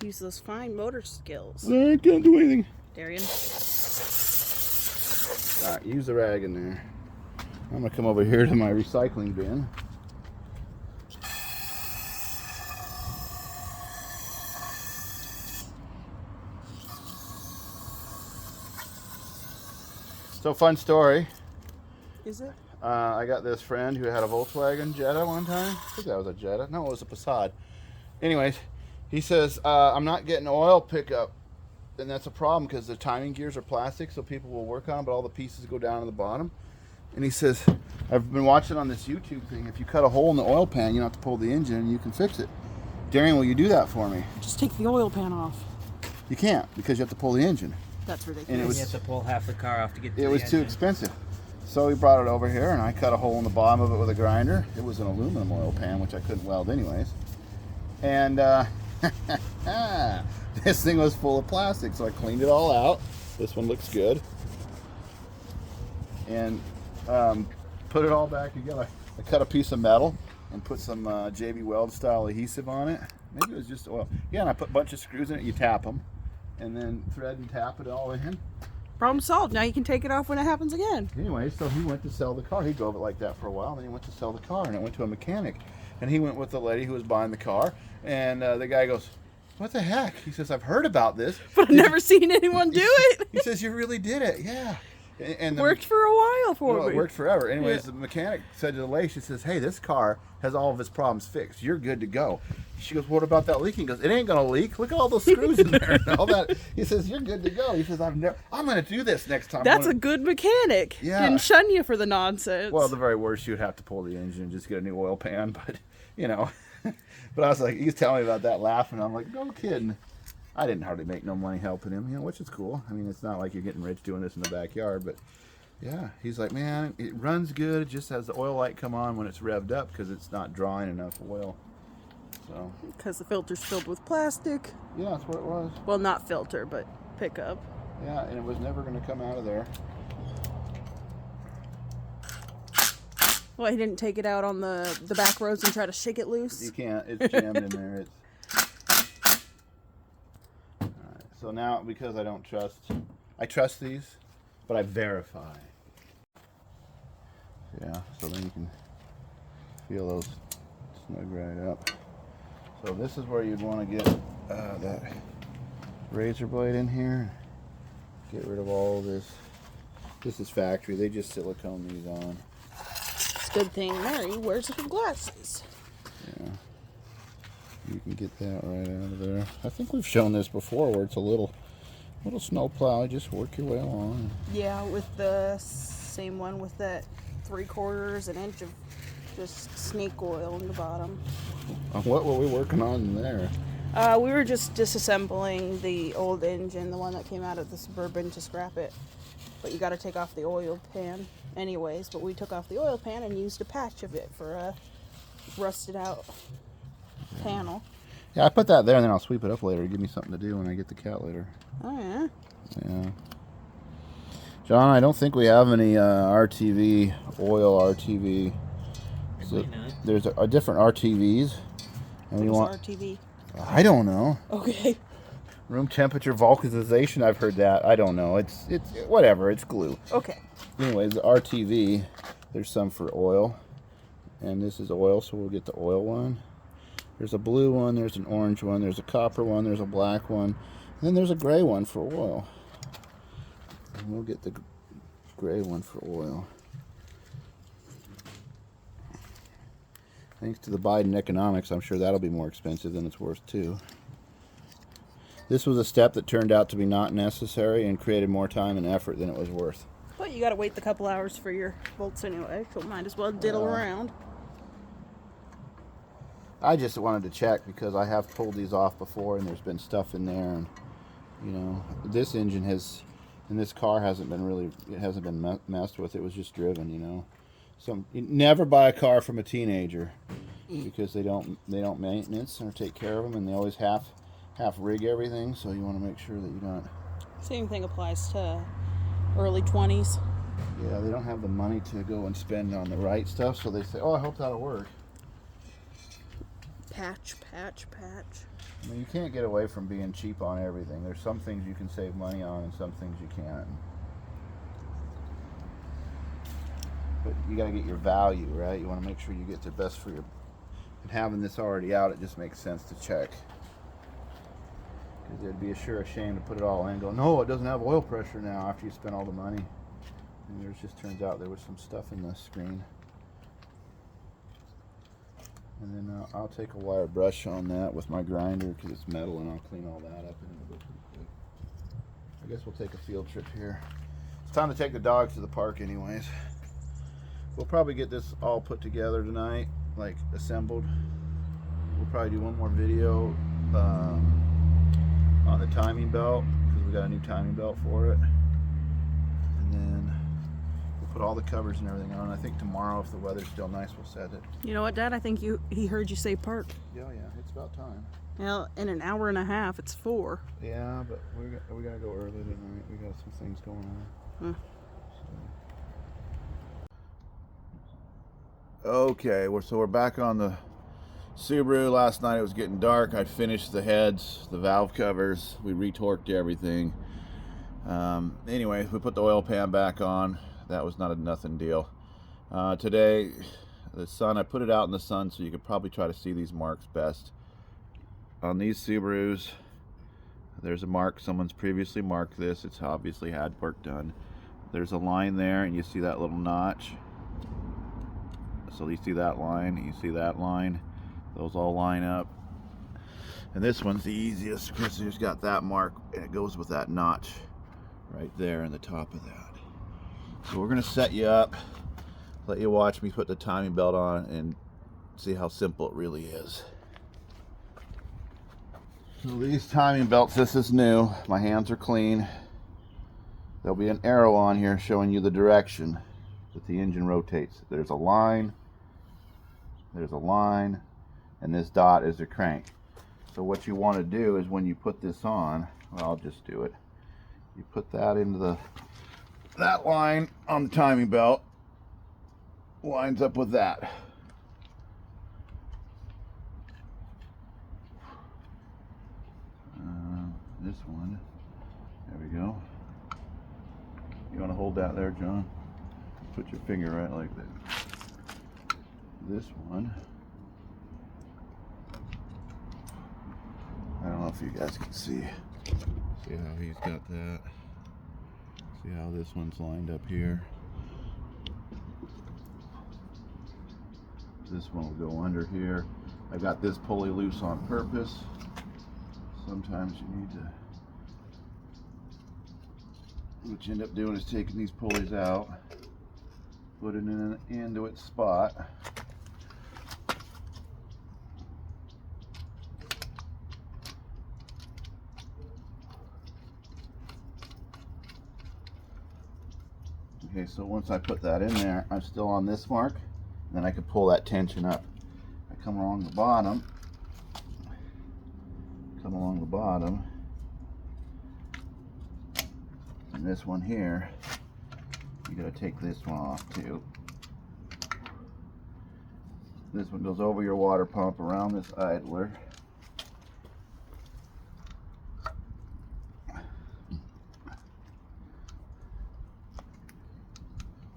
Use those fine motor skills. I can't do anything. Darian. All right, use the rag in there. I'm going to come over here to my recycling bin. So, fun story. Is it? I got this friend who had a Volkswagen Jetta one time. I think that was a Jetta. No, it was a Passat. Anyways, He says, I'm not getting oil pickup. And that's a problem because the timing gears are plastic, so people will work on them, but all the pieces go down to the bottom. And he says, I've been watching on this YouTube thing. If you cut a hole in the oil pan, you don't have to pull the engine and you can fix it. Darian, will you do that for me? Just take the oil pan off. You can't because you have to pull the engine. That's ridiculous. And it was, you have to pull half the car off to get to it was too expensive. So he brought it over here and I cut a hole in the bottom of it with a grinder. It was an aluminum oil pan, which I couldn't weld anyways. And this thing was full of plastic, so I cleaned it all out. This one looks good. And put it all back together. I cut a piece of metal and put some JB Weld style adhesive on it. Maybe it was just oil. Yeah, and I put a bunch of screws in it. You tap them and then thread and tap it all in. Problem solved. Now you can take it off when it happens again. Anyway, so he went to sell the car. He drove it like that for a while. Then he went to sell the car and it went to a mechanic. And he went with the lady who was buying the car. And the guy goes, what the heck? He says, I've heard about this. But I've never seen anyone do it. He says, you really did it. Yeah. And worked for a while for me. It worked forever. Anyways, the mechanic said to the lady, she says, hey, this car has all of its problems fixed. You're good to go. She goes, what about that leak? He goes, it ain't going to leak. Look at all those screws in there and all that. He says, you're good to go. He says, I'm going to do this next time. That's a good mechanic. Yeah. Didn't shun you for the nonsense. Well, the very worst, you would have to pull the engine and just get a new oil pan. But, you know, but I was like, he's telling me about that laughing. I'm like, no kidding. I didn't hardly make no money helping him, you know, which is cool. I mean, it's not like you're getting rich doing this in the backyard, but yeah, he's like, man, it runs good. It just has the oil light come on when it's revved up because it's not drawing enough oil. So because the filter's filled with plastic. Yeah, that's what it was. Well, not filter, but pickup. Yeah, and it was never going to come out of there. Well, he didn't take it out on the back roads and try to shake it loose? You can't. It's jammed in there. All right, so now, because I trust these, but I verify. Yeah, so then you can feel those snug right up. So this is where you'd want to get that razor blade in here. Get rid of all of this. This is factory. They just silicone these on. It's a good thing Mary wears her glasses. Yeah. You can get that right out of there. I think we've shown this before where it's a little snow plow. Just work your way along. Yeah, with the same one with that 3/4 inch of just snake oil in the bottom. What were we working on there? We were just disassembling the old engine, the one that came out of the Suburban, to scrap it. But you got to take off the oil pan anyways. But we took off the oil pan and used a patch of it for a rusted out panel. Yeah, I put that there and then I'll sweep it up later. Give me something to do when I get the cat later. Oh, yeah? Yeah. John, I don't think we have any RTV, oil RTV. So there's a different RTVs. And What's RTV? I don't know. Okay. Room temperature vulcanization, I've heard that. I don't know. It's whatever. It's glue. Okay. Anyways, the RTV, there's some for oil. And this is oil, so we'll get the oil one. There's a blue one, there's an orange one, there's a copper one, there's a black one, and then there's a gray one for oil. And we'll get the gray one for oil. Thanks to the Biden economics, I'm sure that'll be more expensive than it's worth too. This was a step that turned out to be not necessary and created more time and effort than it was worth. But you gotta wait the couple hours for your bolts anyway, so might as well diddle around. I just wanted to check because I have pulled these off before and there's been stuff in there, and you know, this engine has, and this car hasn't been messed with. It was just driven, you know. So you never buy a car from a teenager because they don't maintenance or take care of them, and they always half rig everything. So you want to make sure that you don't. Same thing applies to early 20s. Yeah, they don't have the money to go and spend on the right stuff, so they say, "Oh, I hope that'll work." Patch. I mean, you can't get away from being cheap on everything. There's some things you can save money on and some things you can't. But you got to get your value, right? You want to make sure you get the best for your... And having this already out, it just makes sense to check. Because it'd be a shame to put it all in and go, no, it doesn't have oil pressure now after you spent all the money. And there just turns out there was some stuff in the screen. And then I'll take a wire brush on that with my grinder because it's metal, and I'll clean all that up and it'll go pretty quick. I guess we'll take a field trip here. It's time to take the dogs to the park anyways. We'll probably get this all put together tonight, like assembled. We'll probably do one more video on the timing belt because we got a new timing belt for it. And then we'll put all the covers and everything on. I think tomorrow, if the weather's still nice, we'll set it. You know what, Dad? I think he heard you say park. Yeah, it's about time. Well, in an hour and a half, it's 4. Yeah, but we gotta go early tonight. We got some things going on. Okay, so we're back on the Subaru. Last night it was getting dark. I finished the heads, the valve covers. We retorqued everything. Anyway, we put the oil pan back on. That was not a nothing deal. Today, the sun, I put it out in the sun so you could probably try to see these marks best. On these Subarus, there's a mark. Someone's previously marked this. It's obviously had work done. There's a line there, and you see that little notch. So you see that line, you see that line. Those all line up. And this one's the easiest because it's got that mark, and it goes with that notch right there in the top of that. So we're gonna set you up, let you watch me put the timing belt on, and see how simple it really is. So these timing belts, this is new. My hands are clean. There'll be an arrow on here showing you the direction that the engine rotates. There's a line, and this dot is the crank. So what you want to do is when you put this on, well, I'll just do it. You put that into that line on the timing belt, lines up with that. This one, there we go. You want to hold that there, John? Put your finger right like that. This one, I don't know if you guys can see how he's got that. See how this one's lined up here. This one will go under here. I got this pulley loose on purpose. Sometimes you need to, what you end up doing is taking these pulleys out, putting it into its spot. Okay, so once I put that in there, I'm still on this mark, and then I can pull that tension up. I come along the bottom, and this one here, you gotta take this one off too. This one goes over your water pump around this idler.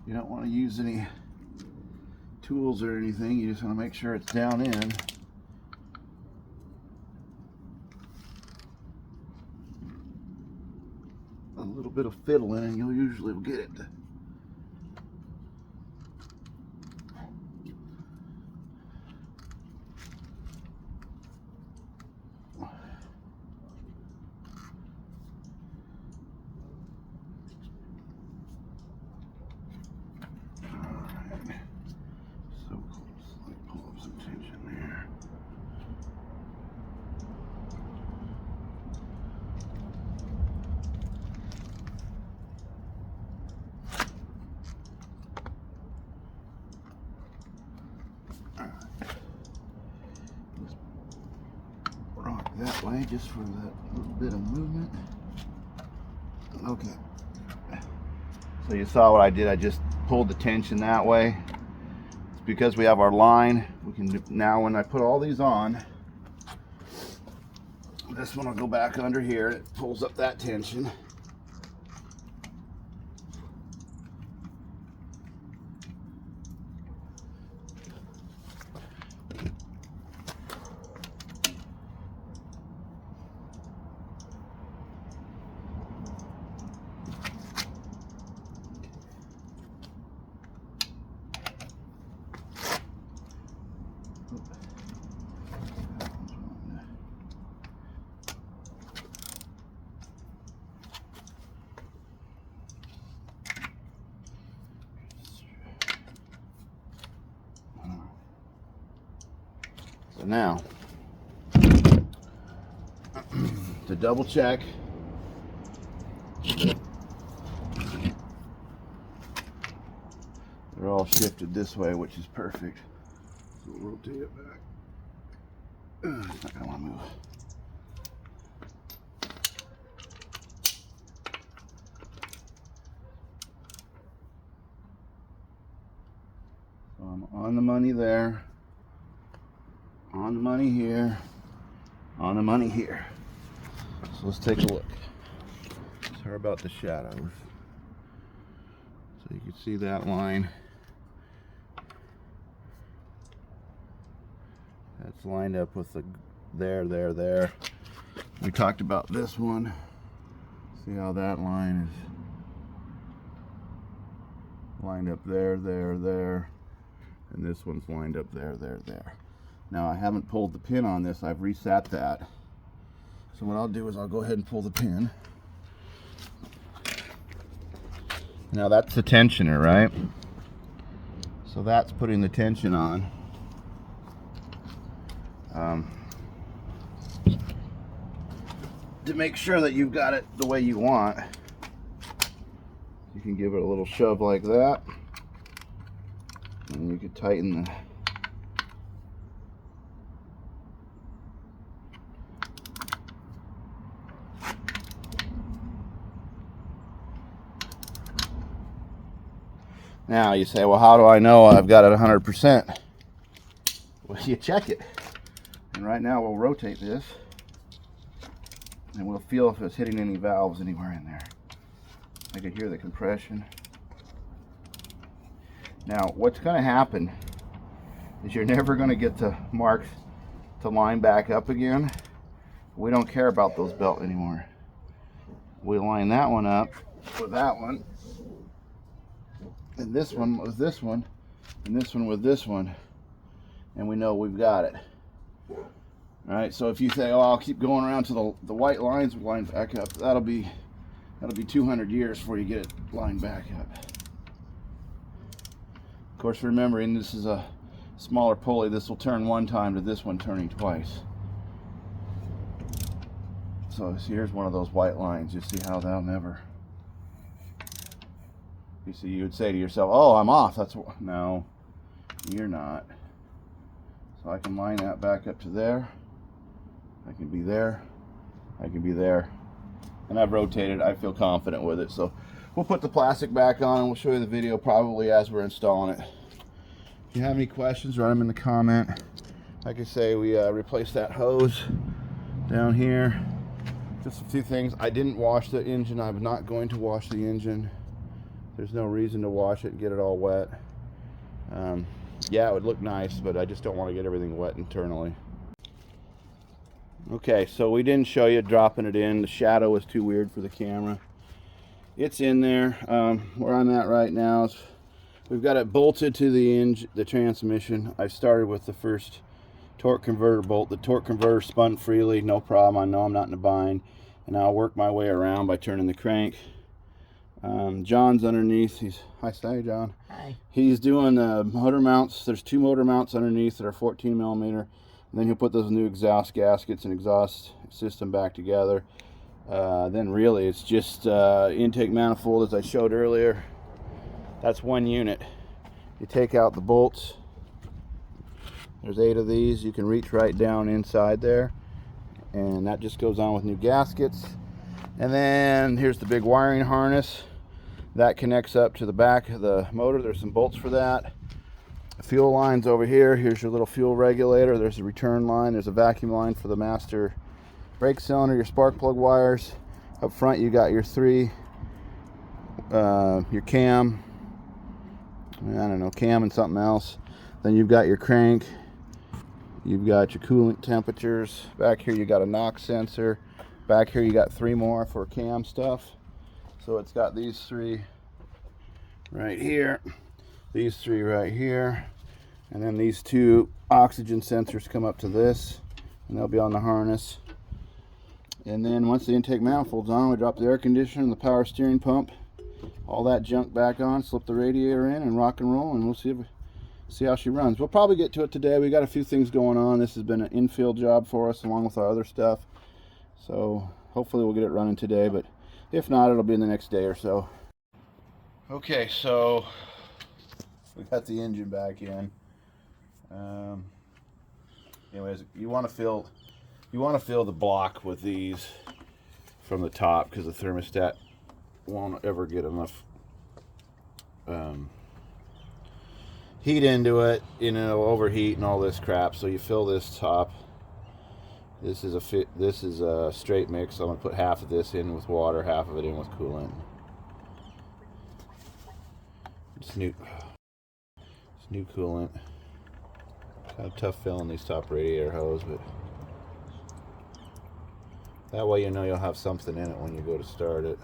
You don't want to use any tools or anything, you just want to make sure it's down in. A little bit of fiddling and you'll usually get it. That way just for that little bit of movement. Okay, so you saw what I did. I just pulled the tension that way. It's because we have our line. We can do, now when I put all these on, this one will go back under here. It pulls up that tension. Now, to double check, they're all shifted this way, which is perfect. So we'll rotate it back. It's not gonna want to move. So I'm on the money there, on the money here, on the money here. So let's take a look. Sorry about the shadows. So you can see that line. That's lined up with the there. We talked about this one. See how that line is lined up there. And this one's lined up there. Now I haven't pulled the pin on this. I've reset that. So what I'll do is I'll go ahead and pull the pin. Now that's the tensioner, right? So that's putting the tension on. To make sure that you've got it the way you want, you can give it a little shove like that, and you can tighten the Now you say, well, how do I know I've got it 100%? Well, you check it. And right now we'll rotate this and we'll feel if it's hitting any valves anywhere in there. I can hear the compression. Now what's going to happen is you're never going to get the marks to line back up again. We don't care about those belts anymore. We line that one up with that one, and this one with this one, and this one with this one, and we know we've got it. All right, so if you say, oh, I'll keep going around to the white lines lined back up, that'll be 200 years before you get it lined back up. Of course, remembering this is a smaller pulley, this will turn one time to this one turning twice. So here's one of those white lines. You see how they'll never. You see, you would say to yourself, oh, I'm off. No, you're not. So I can line that back up to there. I can be there. I can be there. And I've rotated. I feel confident with it. So we'll put the plastic back on and we'll show you the video probably as we're installing it. If you have any questions, write them in the comment. Like I say, we replaced that hose down here. Just a few things. I didn't wash the engine. I'm not going to wash the engine. There's no reason to wash it and get it all wet. Yeah, it would look nice, but I just don't want to get everything wet internally. Okay, so we didn't show you dropping it in. The shadow was too weird for the camera. It's in there. Where I'm at right now is we've got it bolted to the transmission. I started with the first torque converter bolt. The torque converter spun freely, no problem. I know I'm not in a bind. And I'll work my way around by turning the crank. John's underneath. Hi, John. Hi. He's doing motor mounts. There's 2 motor mounts underneath that are 14 millimeter. And then he'll put those new exhaust gaskets and exhaust system back together. Then really it's just intake manifold, as I showed earlier. That's one unit. You take out the bolts. There's 8 of these. You can reach right down inside there. And that just goes on with new gaskets. And then here's the big wiring harness. That connects up to the back of the motor. There's some bolts for that. Fuel lines over here. Here's your little fuel regulator. There's a return line. There's a vacuum line for the master brake cylinder, your spark plug wires. Up front you got your 3, your cam, cam and something else. Then you've got your crank. You've got your coolant temperatures. Back here you got a NOx sensor. Back here you got 3 more for cam stuff. So it's got these 3 right here, these 3 right here, and then these 2 oxygen sensors come up to this, and they'll be on the harness. And then once the intake manifold's on, we drop the air conditioner and the power steering pump, all that junk back on, slip the radiator in and rock and roll, and we'll see see how she runs. We'll probably get to it today. We got a few things going on. This has been an infield job for us along with our other stuff. So hopefully we'll get it running today, but if not, it'll be in the next day or so. Okay, so we got the engine back in. Anyways, you want to fill the block with these from the top because the thermostat won't ever get enough heat into it, overheat and all this crap. So you fill this top. This is a straight mix. So I'm gonna put half of this in with water, half of it in with coolant. It's new coolant. Kind of tough filling these top radiator hose, but that way you know you'll have something in it when you go to start it.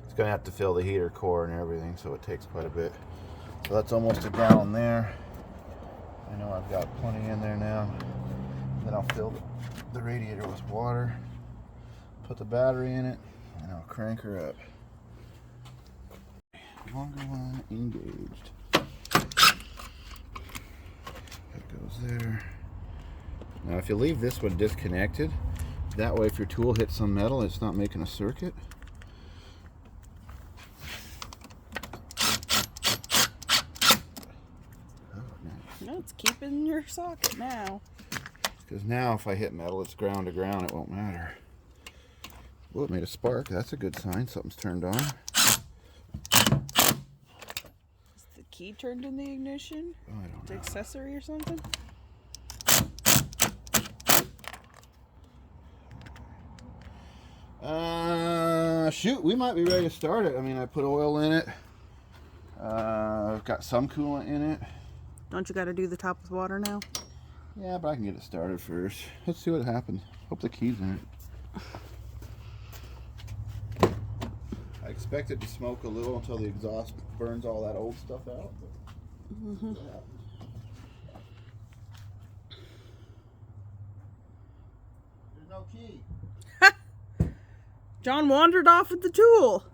It's gonna have to fill the heater core and everything, so it takes quite a bit. So that's almost a gallon there. I know I've got plenty in there now. Then I'll fill the radiator with water, put the battery in it, and I'll crank her up. Longer line engaged. That goes there. Now if you leave this one disconnected, that way if your tool hits some metal, it's not making a circuit. No, it's keeping your socket now. Because now if I hit metal, it's ground to ground, it won't matter. Well, it made a spark. That's a good sign. Something's turned on. Is the key turned in the ignition? Oh, I don't The know. accessory or something? Shoot, we might be ready to start it. I mean, I put oil in it. I've got some coolant in it. Don't you got to do the top with water now? Yeah, but I can get it started first. Let's see what happens. Hope the key's in it. I expect it to smoke a little until the exhaust burns all that old stuff out. But there's no key. John wandered off with the tool.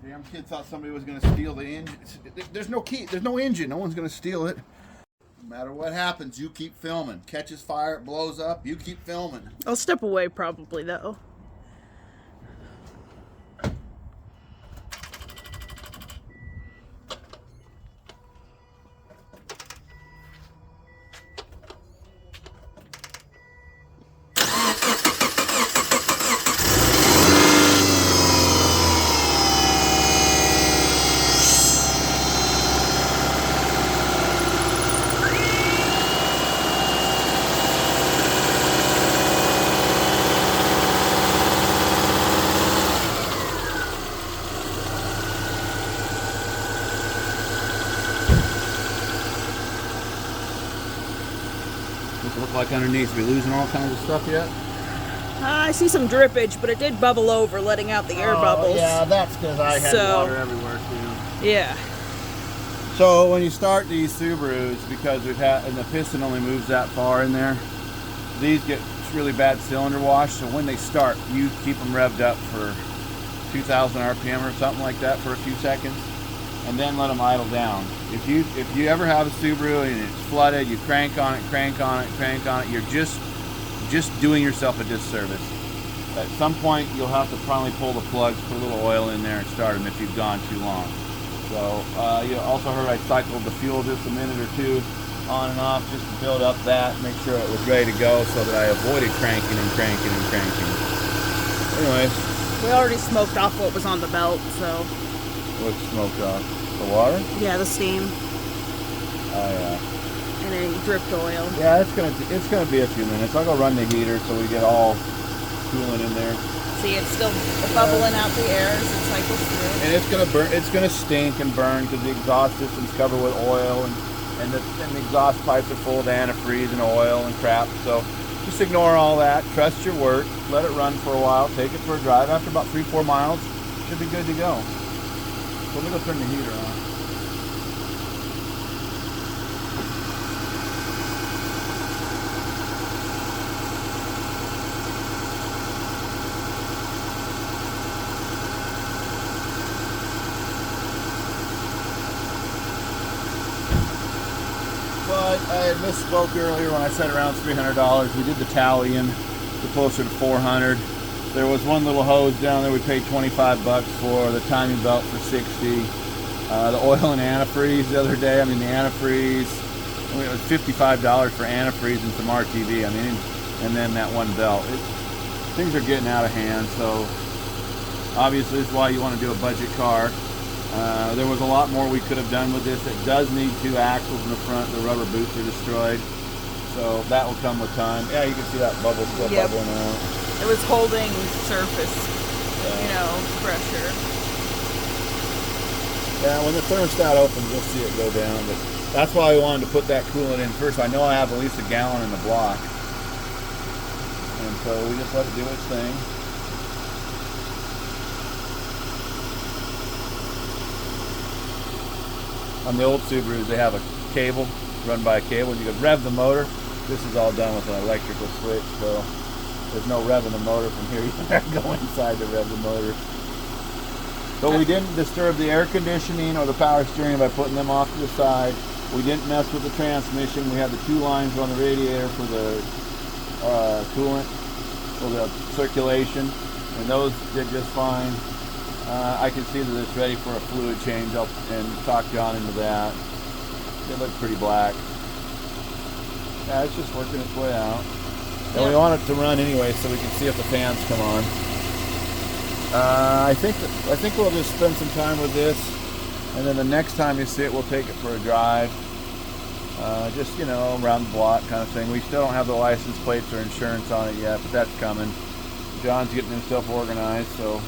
Damn kid thought somebody was going to steal the engine. There's no key. There's no engine. No one's going to steal it. No matter what happens, you keep filming. Catches fire, it blows up, you keep filming. I'll step away probably though. What's it look like underneath? We losing all kinds of stuff yet? I see some drippage, but it did bubble over, letting out the air bubbles. Yeah, that's because I had So- water everywhere too. Yeah. So when you start these Subarus, because and the piston only moves that far in there, these get really bad cylinder wash. So when they start, you keep them revved up for 2,000 RPM or something like that for a few seconds, and then let them idle down. If you ever have a Subaru and it's flooded, you crank on it, you're just doing yourself a disservice. At some point, you'll have to probably pull the plugs, put a little oil in there, and start them if you've gone too long. So you also heard I cycled the fuel just a minute or two on and off just to build up that, make sure it was ready to go so that I avoided cranking. Anyways. We already smoked off what was on the belt, so. What's smoked off? The water? Yeah, the steam. Oh yeah. And then dripped oil. Yeah, it's gonna be a few minutes. I'll go run the heater so we get all coolant in there. See, it's still bubbling out the air as it cycles through. And it's gonna burn. It's gonna stink and burn because the exhaust system's covered with oil, and the exhaust pipes are full of antifreeze and oil and crap. So just ignore all that. Trust your work. Let it run for a while. Take it for a drive. After about 3-4 miles, should be good to go. So let me go turn the heater on. I had misspoke earlier when I said around $300. We did the tally in to closer to 400. There was one little hose down there we paid 25 bucks for, the timing belt for 60. The oil and antifreeze the other day, I mean the antifreeze, I mean, it was $55 for antifreeze and some RTV, I mean, and then that one belt. Things are getting out of hand, so obviously this is why you want to do a budget car. There was a lot more we could have done with this. It does need 2 axles in the front. The rubber boots are destroyed, so that will come with time. Yeah, you can see that bubble still bubbling out. It was holding surface, you know, pressure. Yeah, when the thermostat opens, you'll see it go down. But that's why I wanted to put that coolant in first. I know I have at least a gallon in the block, and so we just let it do its thing. On the old Subarus, they have a cable, run by a cable, and you can rev the motor. This is all done with an electrical switch, so there's no revving the motor from here. You have to go inside to rev the motor. But we didn't disturb the air conditioning or the power steering by putting them off to the side. We didn't mess with the transmission. We had the 2 lines on the radiator for the coolant, for the circulation, and those did just fine. I can see that it's ready for a fluid change. I'll talk John into that. It looks pretty black. Yeah, it's just working its way out. And we want it to run anyway, so we can see if the fans come on. I think we'll just spend some time with this, and then the next time you see it, we'll take it for a drive. Just, you know, around the block kind of thing. We still don't have the license plates or insurance on it yet, but that's coming. John's getting himself organized, so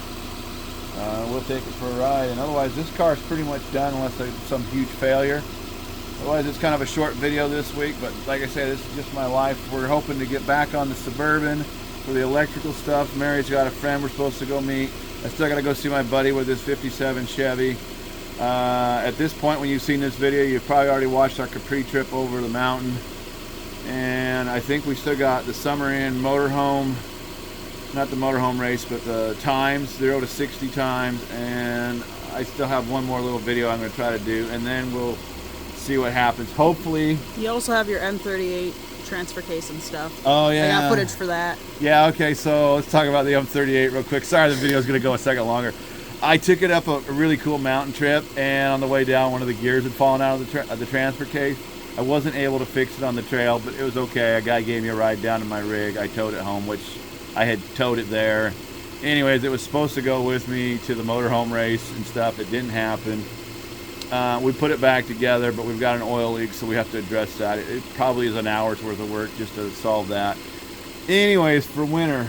we'll take it for a ride. And otherwise, this car's pretty much done unless there's some huge failure. Otherwise, it's kind of a short video this week, but like I said, this is just my life. We're hoping to get back on the Suburban for the electrical stuff. Mary's got a friend we're supposed to go meet. I still got to go see my buddy with his 57 Chevy. At this point, when you've seen this video, you've probably already watched our Capri trip over the mountain. And I think we still got the Summer Inn motorhome, not the motorhome race, but the times, 0 to 60 times. And I still have one more little video I'm going to try to do, and then we'll see what happens. Hopefully. You also have your M38 transfer case and stuff. Oh yeah, I got footage for that. Yeah, okay, so let's talk about the M38 real quick. Sorry, the video is going to go a second longer. I took it up a really cool mountain trip, and on the way down, one of the gears had fallen out of the transfer case. I wasn't able to fix it on the trail, but it was okay. A guy gave me a ride down to my rig. I towed it home, which I had towed it there. Anyways, it was supposed to go with me to the motorhome race and stuff. It didn't happen. We put it back together, but we've got an oil leak, so we have to address that. It probably is an hour's worth of work just to solve that. Anyways, for winter,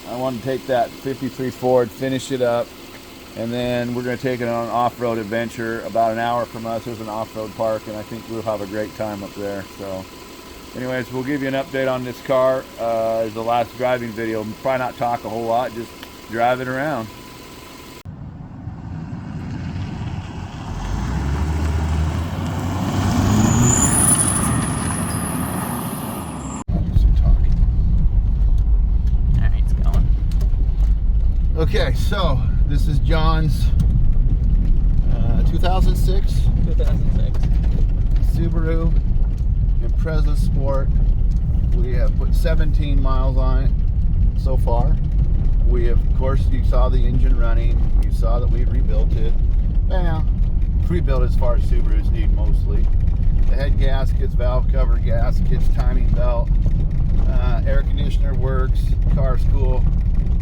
I want to take that 53 Ford, finish it up, and then we're going to take it on an off-road adventure. About an hour from us, there's an off-road park, and I think we'll have a great time up there. So, anyways, we'll give you an update on this car. It's the last driving video. We'll probably not talk a whole lot, just drive it around. Okay, so this is John's 2006 Subaru Impreza Sport. We have put 17 miles on it so far. We have, of course, you saw the engine running. You saw that we rebuilt it. Well, rebuilt as far as Subarus need mostly. The head gaskets, valve cover gaskets, timing belt, air conditioner works, car's cool.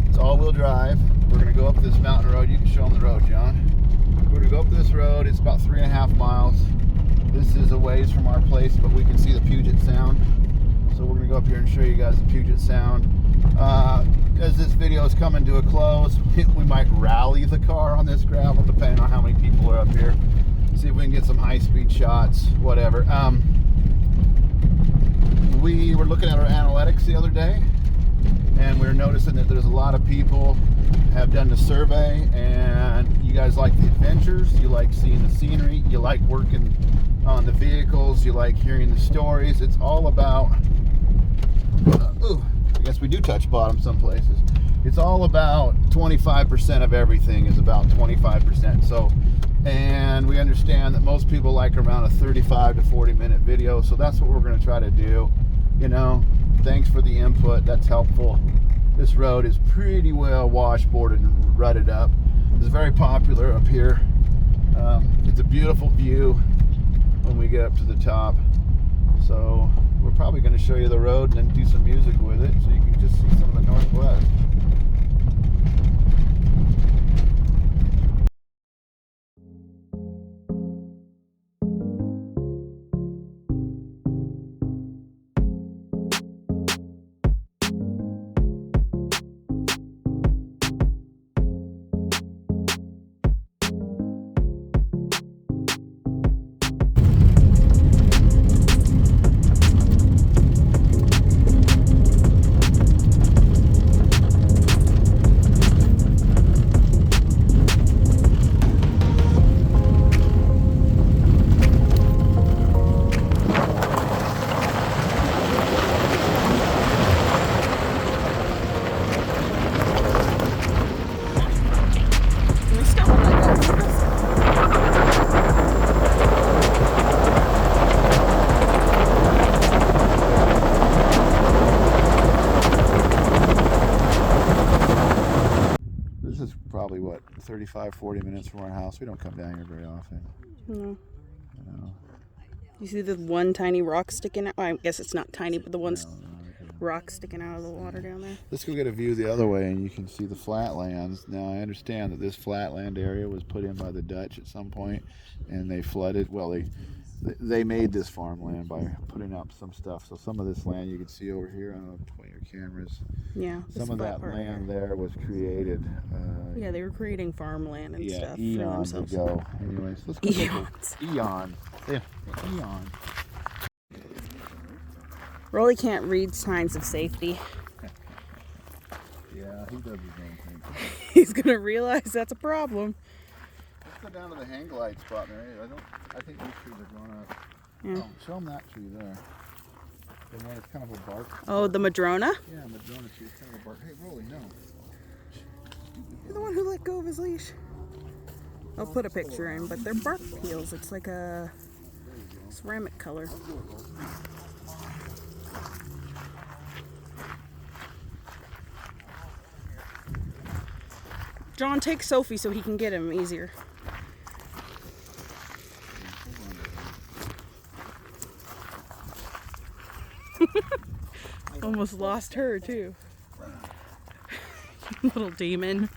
It's all-wheel drive. We're going to go up this mountain road. You can show them the road, John. We're going to go up this road. It's about 3.5 miles. This is a ways from our place, but we can see the Puget Sound. So we're going to go up here and show you guys the Puget Sound. As this video is coming to a close, we might rally the car on this gravel, depending on how many people are up here. See if we can get some high-speed shots, whatever. We were looking at our analytics the other day, and we're noticing that there's a lot of people have done the survey, and you guys like the adventures, you like seeing the scenery, you like working on the vehicles, you like hearing the stories. It's all about I guess we do touch bottom some places. It's all about 25% of everything is about 25%. So And we understand that most people like around a 35 to 40 minute video, so that's what we're going to try to do. You know, thanks for the input, that's helpful. This road is pretty well washboarded and rutted up. It's very popular up here. It's a beautiful view when we get up to the top. So we're probably going to show you the road and then do some music with it so you can just see some of the Northwest. Probably what, 35, 40 minutes from our house. We don't come down here very often. No. You know. You see the one tiny rock sticking out? I guess it's not tiny, but the one rock sticking out of the water down there. Let's go get a view the other way and you can see the flatlands. Now I understand that this flatland area was put in by the Dutch at some point and they flooded. Well, they made this farmland by putting up some stuff. So some of this land you can see over here. I don't know, point your cameras. Yeah. Some of that land there was created. Yeah, they were creating farmland and stuff for eons themselves. ago. Anyways, let's go. Eons. Eons. Yeah, eons. Rolly can't read signs of safety. Yeah, he does his own thing. He's gonna realize that's a problem. Let's go down to the hang glide spot, Mary. I think these trees are grown up. Yeah. Oh, show them that tree there. The one that's kind of a bark. Oh, the Madrona? Yeah, Madrona tree. It's kind of a bark. Hey, Rolly, no. You're the one who let go of his leash. I'll put a picture in, but they're bark peels. It's like a ceramic color. John, take Sophie so he can get him easier. Almost lost her too. Little demon.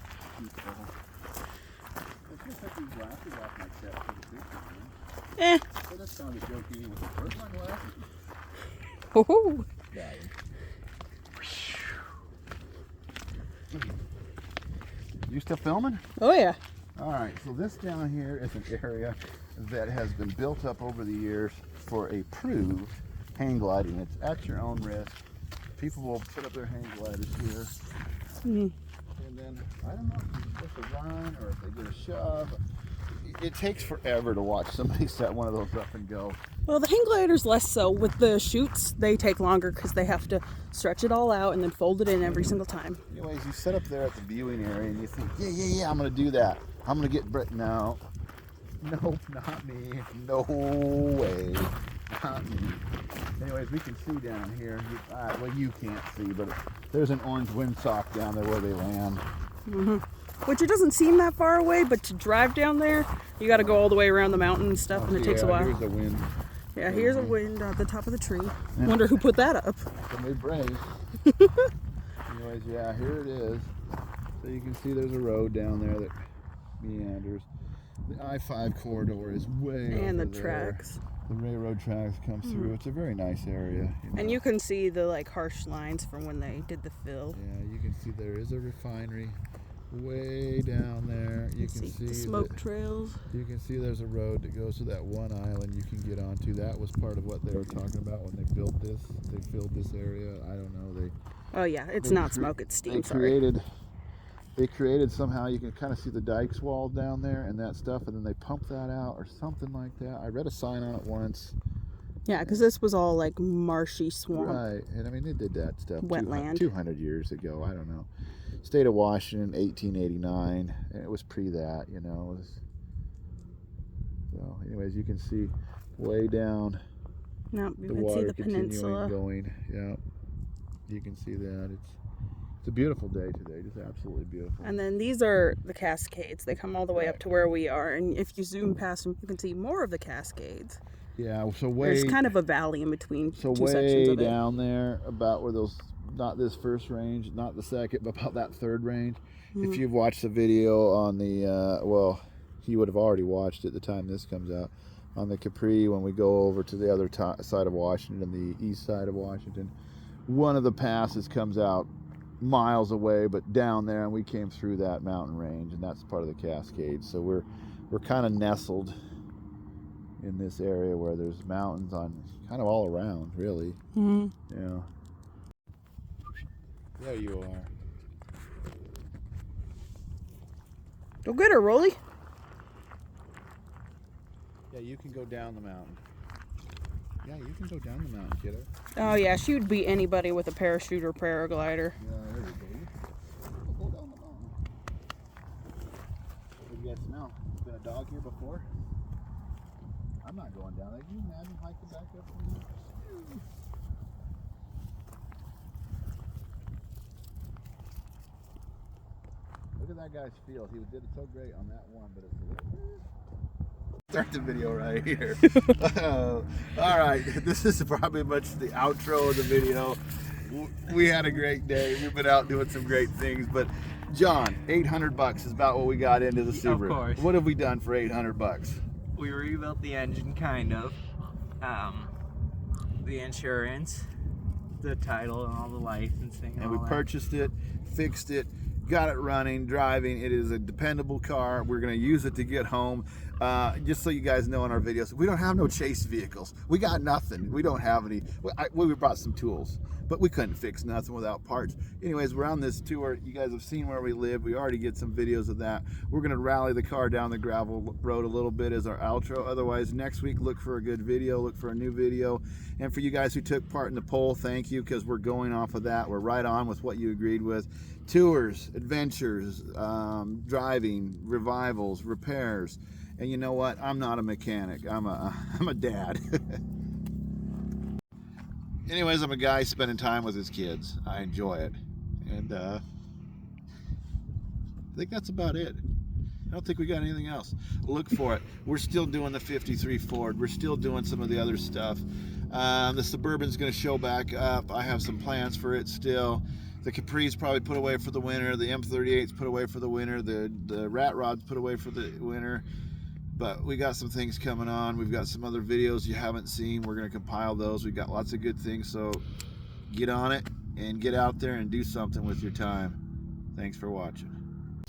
Eh. Oh. You still filming? Oh yeah. All right, so this down here is an area that has been built up over the years for approved hang gliding. It's at your own risk. People will put up their hang gliders here. And then, I don't know if you're supposed to run or if they get a shove. It takes forever to watch somebody set one of those up and go. Well, the hang gliders less so. With the chutes, they take longer because they have to stretch it all out and then fold it in every single time. Anyways, you set up there at the viewing area and you think, yeah, I'm going to do that. I'm going to get Brett. No. Nope, not me. No way. Not me. Anyways, we can see down here. Well, you can't see, but there's an orange windsock down there where they land. Which it doesn't seem that far away, but to drive down there, you got to go all the way around the mountain and stuff, and it takes a while. Here's the wind. Yeah, here's a wind at the top of the tree. Yeah. Wonder who put that up. Somebody brave. Anyways, yeah, here it is. So you can see there's a road down there that meanders. The I-5 corridor is way and over the there. tracks. The railroad tracks come through. It's a very nice area. You know. And you can see the harsh lines from when they did the fill. Yeah, you can see there is a refinery way down there. You can see the smoke trails. You can see there's a road that goes to that one island you can get onto. That was part of what they were talking about when they built this. They filled this area. I don't know. Oh yeah, it's not smoke, it's steam. They created somehow, you can kind of see the dikes walls down there and that stuff, and then they pump that out or something like that. I read a sign on it once. Yeah, because this was all marshy swamp. Right, and I mean, they did that stuff wetland 200 years ago. I don't know. State of Washington, 1889, and it was pre that, you know. So, anyways, you can see way down No, you the can see water the continuing peninsula. going. Yeah, you can see that. It's a beautiful day today, just absolutely beautiful. And then these are the Cascades. They come all the way up Right. to where we are, and if you zoom past them, you can see more of the Cascades. Yeah, so There's kind of a valley in between two sections way of it. down there, about where those, not this first range, not the second, but about that third range. If you've watched the video on the, well, you would have already watched it the time this comes out, on the Capri when we go over to the other side of Washington, the east side of Washington. One of the passes comes out miles away, but down there, and we came through that mountain range, and that's part of the Cascades. So we're kind of nestled in this area where there's mountains on kind of all around, really. Yeah. There you are. Go get her, Rolly. Yeah, you can go down the mountain. Yeah, you can go down the mountain, kiddo. Oh yeah, she would beat anybody with a parachute or paraglider. Yeah, there you go. Go down the mountain. What do you guys smell? Been a dog here before? I'm not going down there. Can you imagine hiking back up from here? Look at that guy's field. He did it so great on that one, but it's a little... Start the video right here. All right, this is probably much the outro of the video. We had a great day. We've been out doing some great things, but John, $800 is about what we got into the Subaru. Of course. What have we done for $800? We rebuilt the engine, kind of. The insurance, the title, and all the licensing. And we purchased it, fixed it, got it running, driving. It is a dependable car. We're going to use it to get home. Just so you guys know in our videos, we don't have no chase vehicles. We got nothing. We don't have any. We brought some tools, but we couldn't fix nothing without parts. Anyways, we're on this tour. You guys have seen where we live. We already get some videos of that. We're going to rally the car down the gravel road a little bit as our outro. Otherwise, next week, look for a good video. Look for a new video. And for you guys who took part in the poll, thank you, because we're going off of that. We're right on with what you agreed with. Tours, adventures, driving, revivals, repairs. And you know what? I'm not a mechanic. I'm a dad. Anyways, I'm a guy spending time with his kids. I enjoy it. And I think that's about it. I don't think we got anything else. Look for it. We're still doing the 53 Ford. We're still doing some of the other stuff. The Suburban's going to show back up. I have some plans for it still. The Capri's probably put away for the winter. The M38's put away for the winter. The Rat Rod's put away for the winter. But we got some things coming on. We've got some other videos you haven't seen. We're going to compile those. We've got lots of good things. So get on it and get out there and do something with your time. Thanks for watching.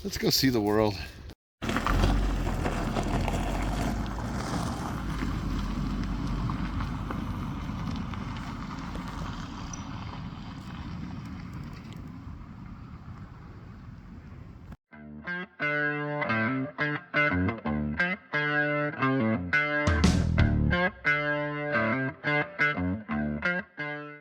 Let's go see the world.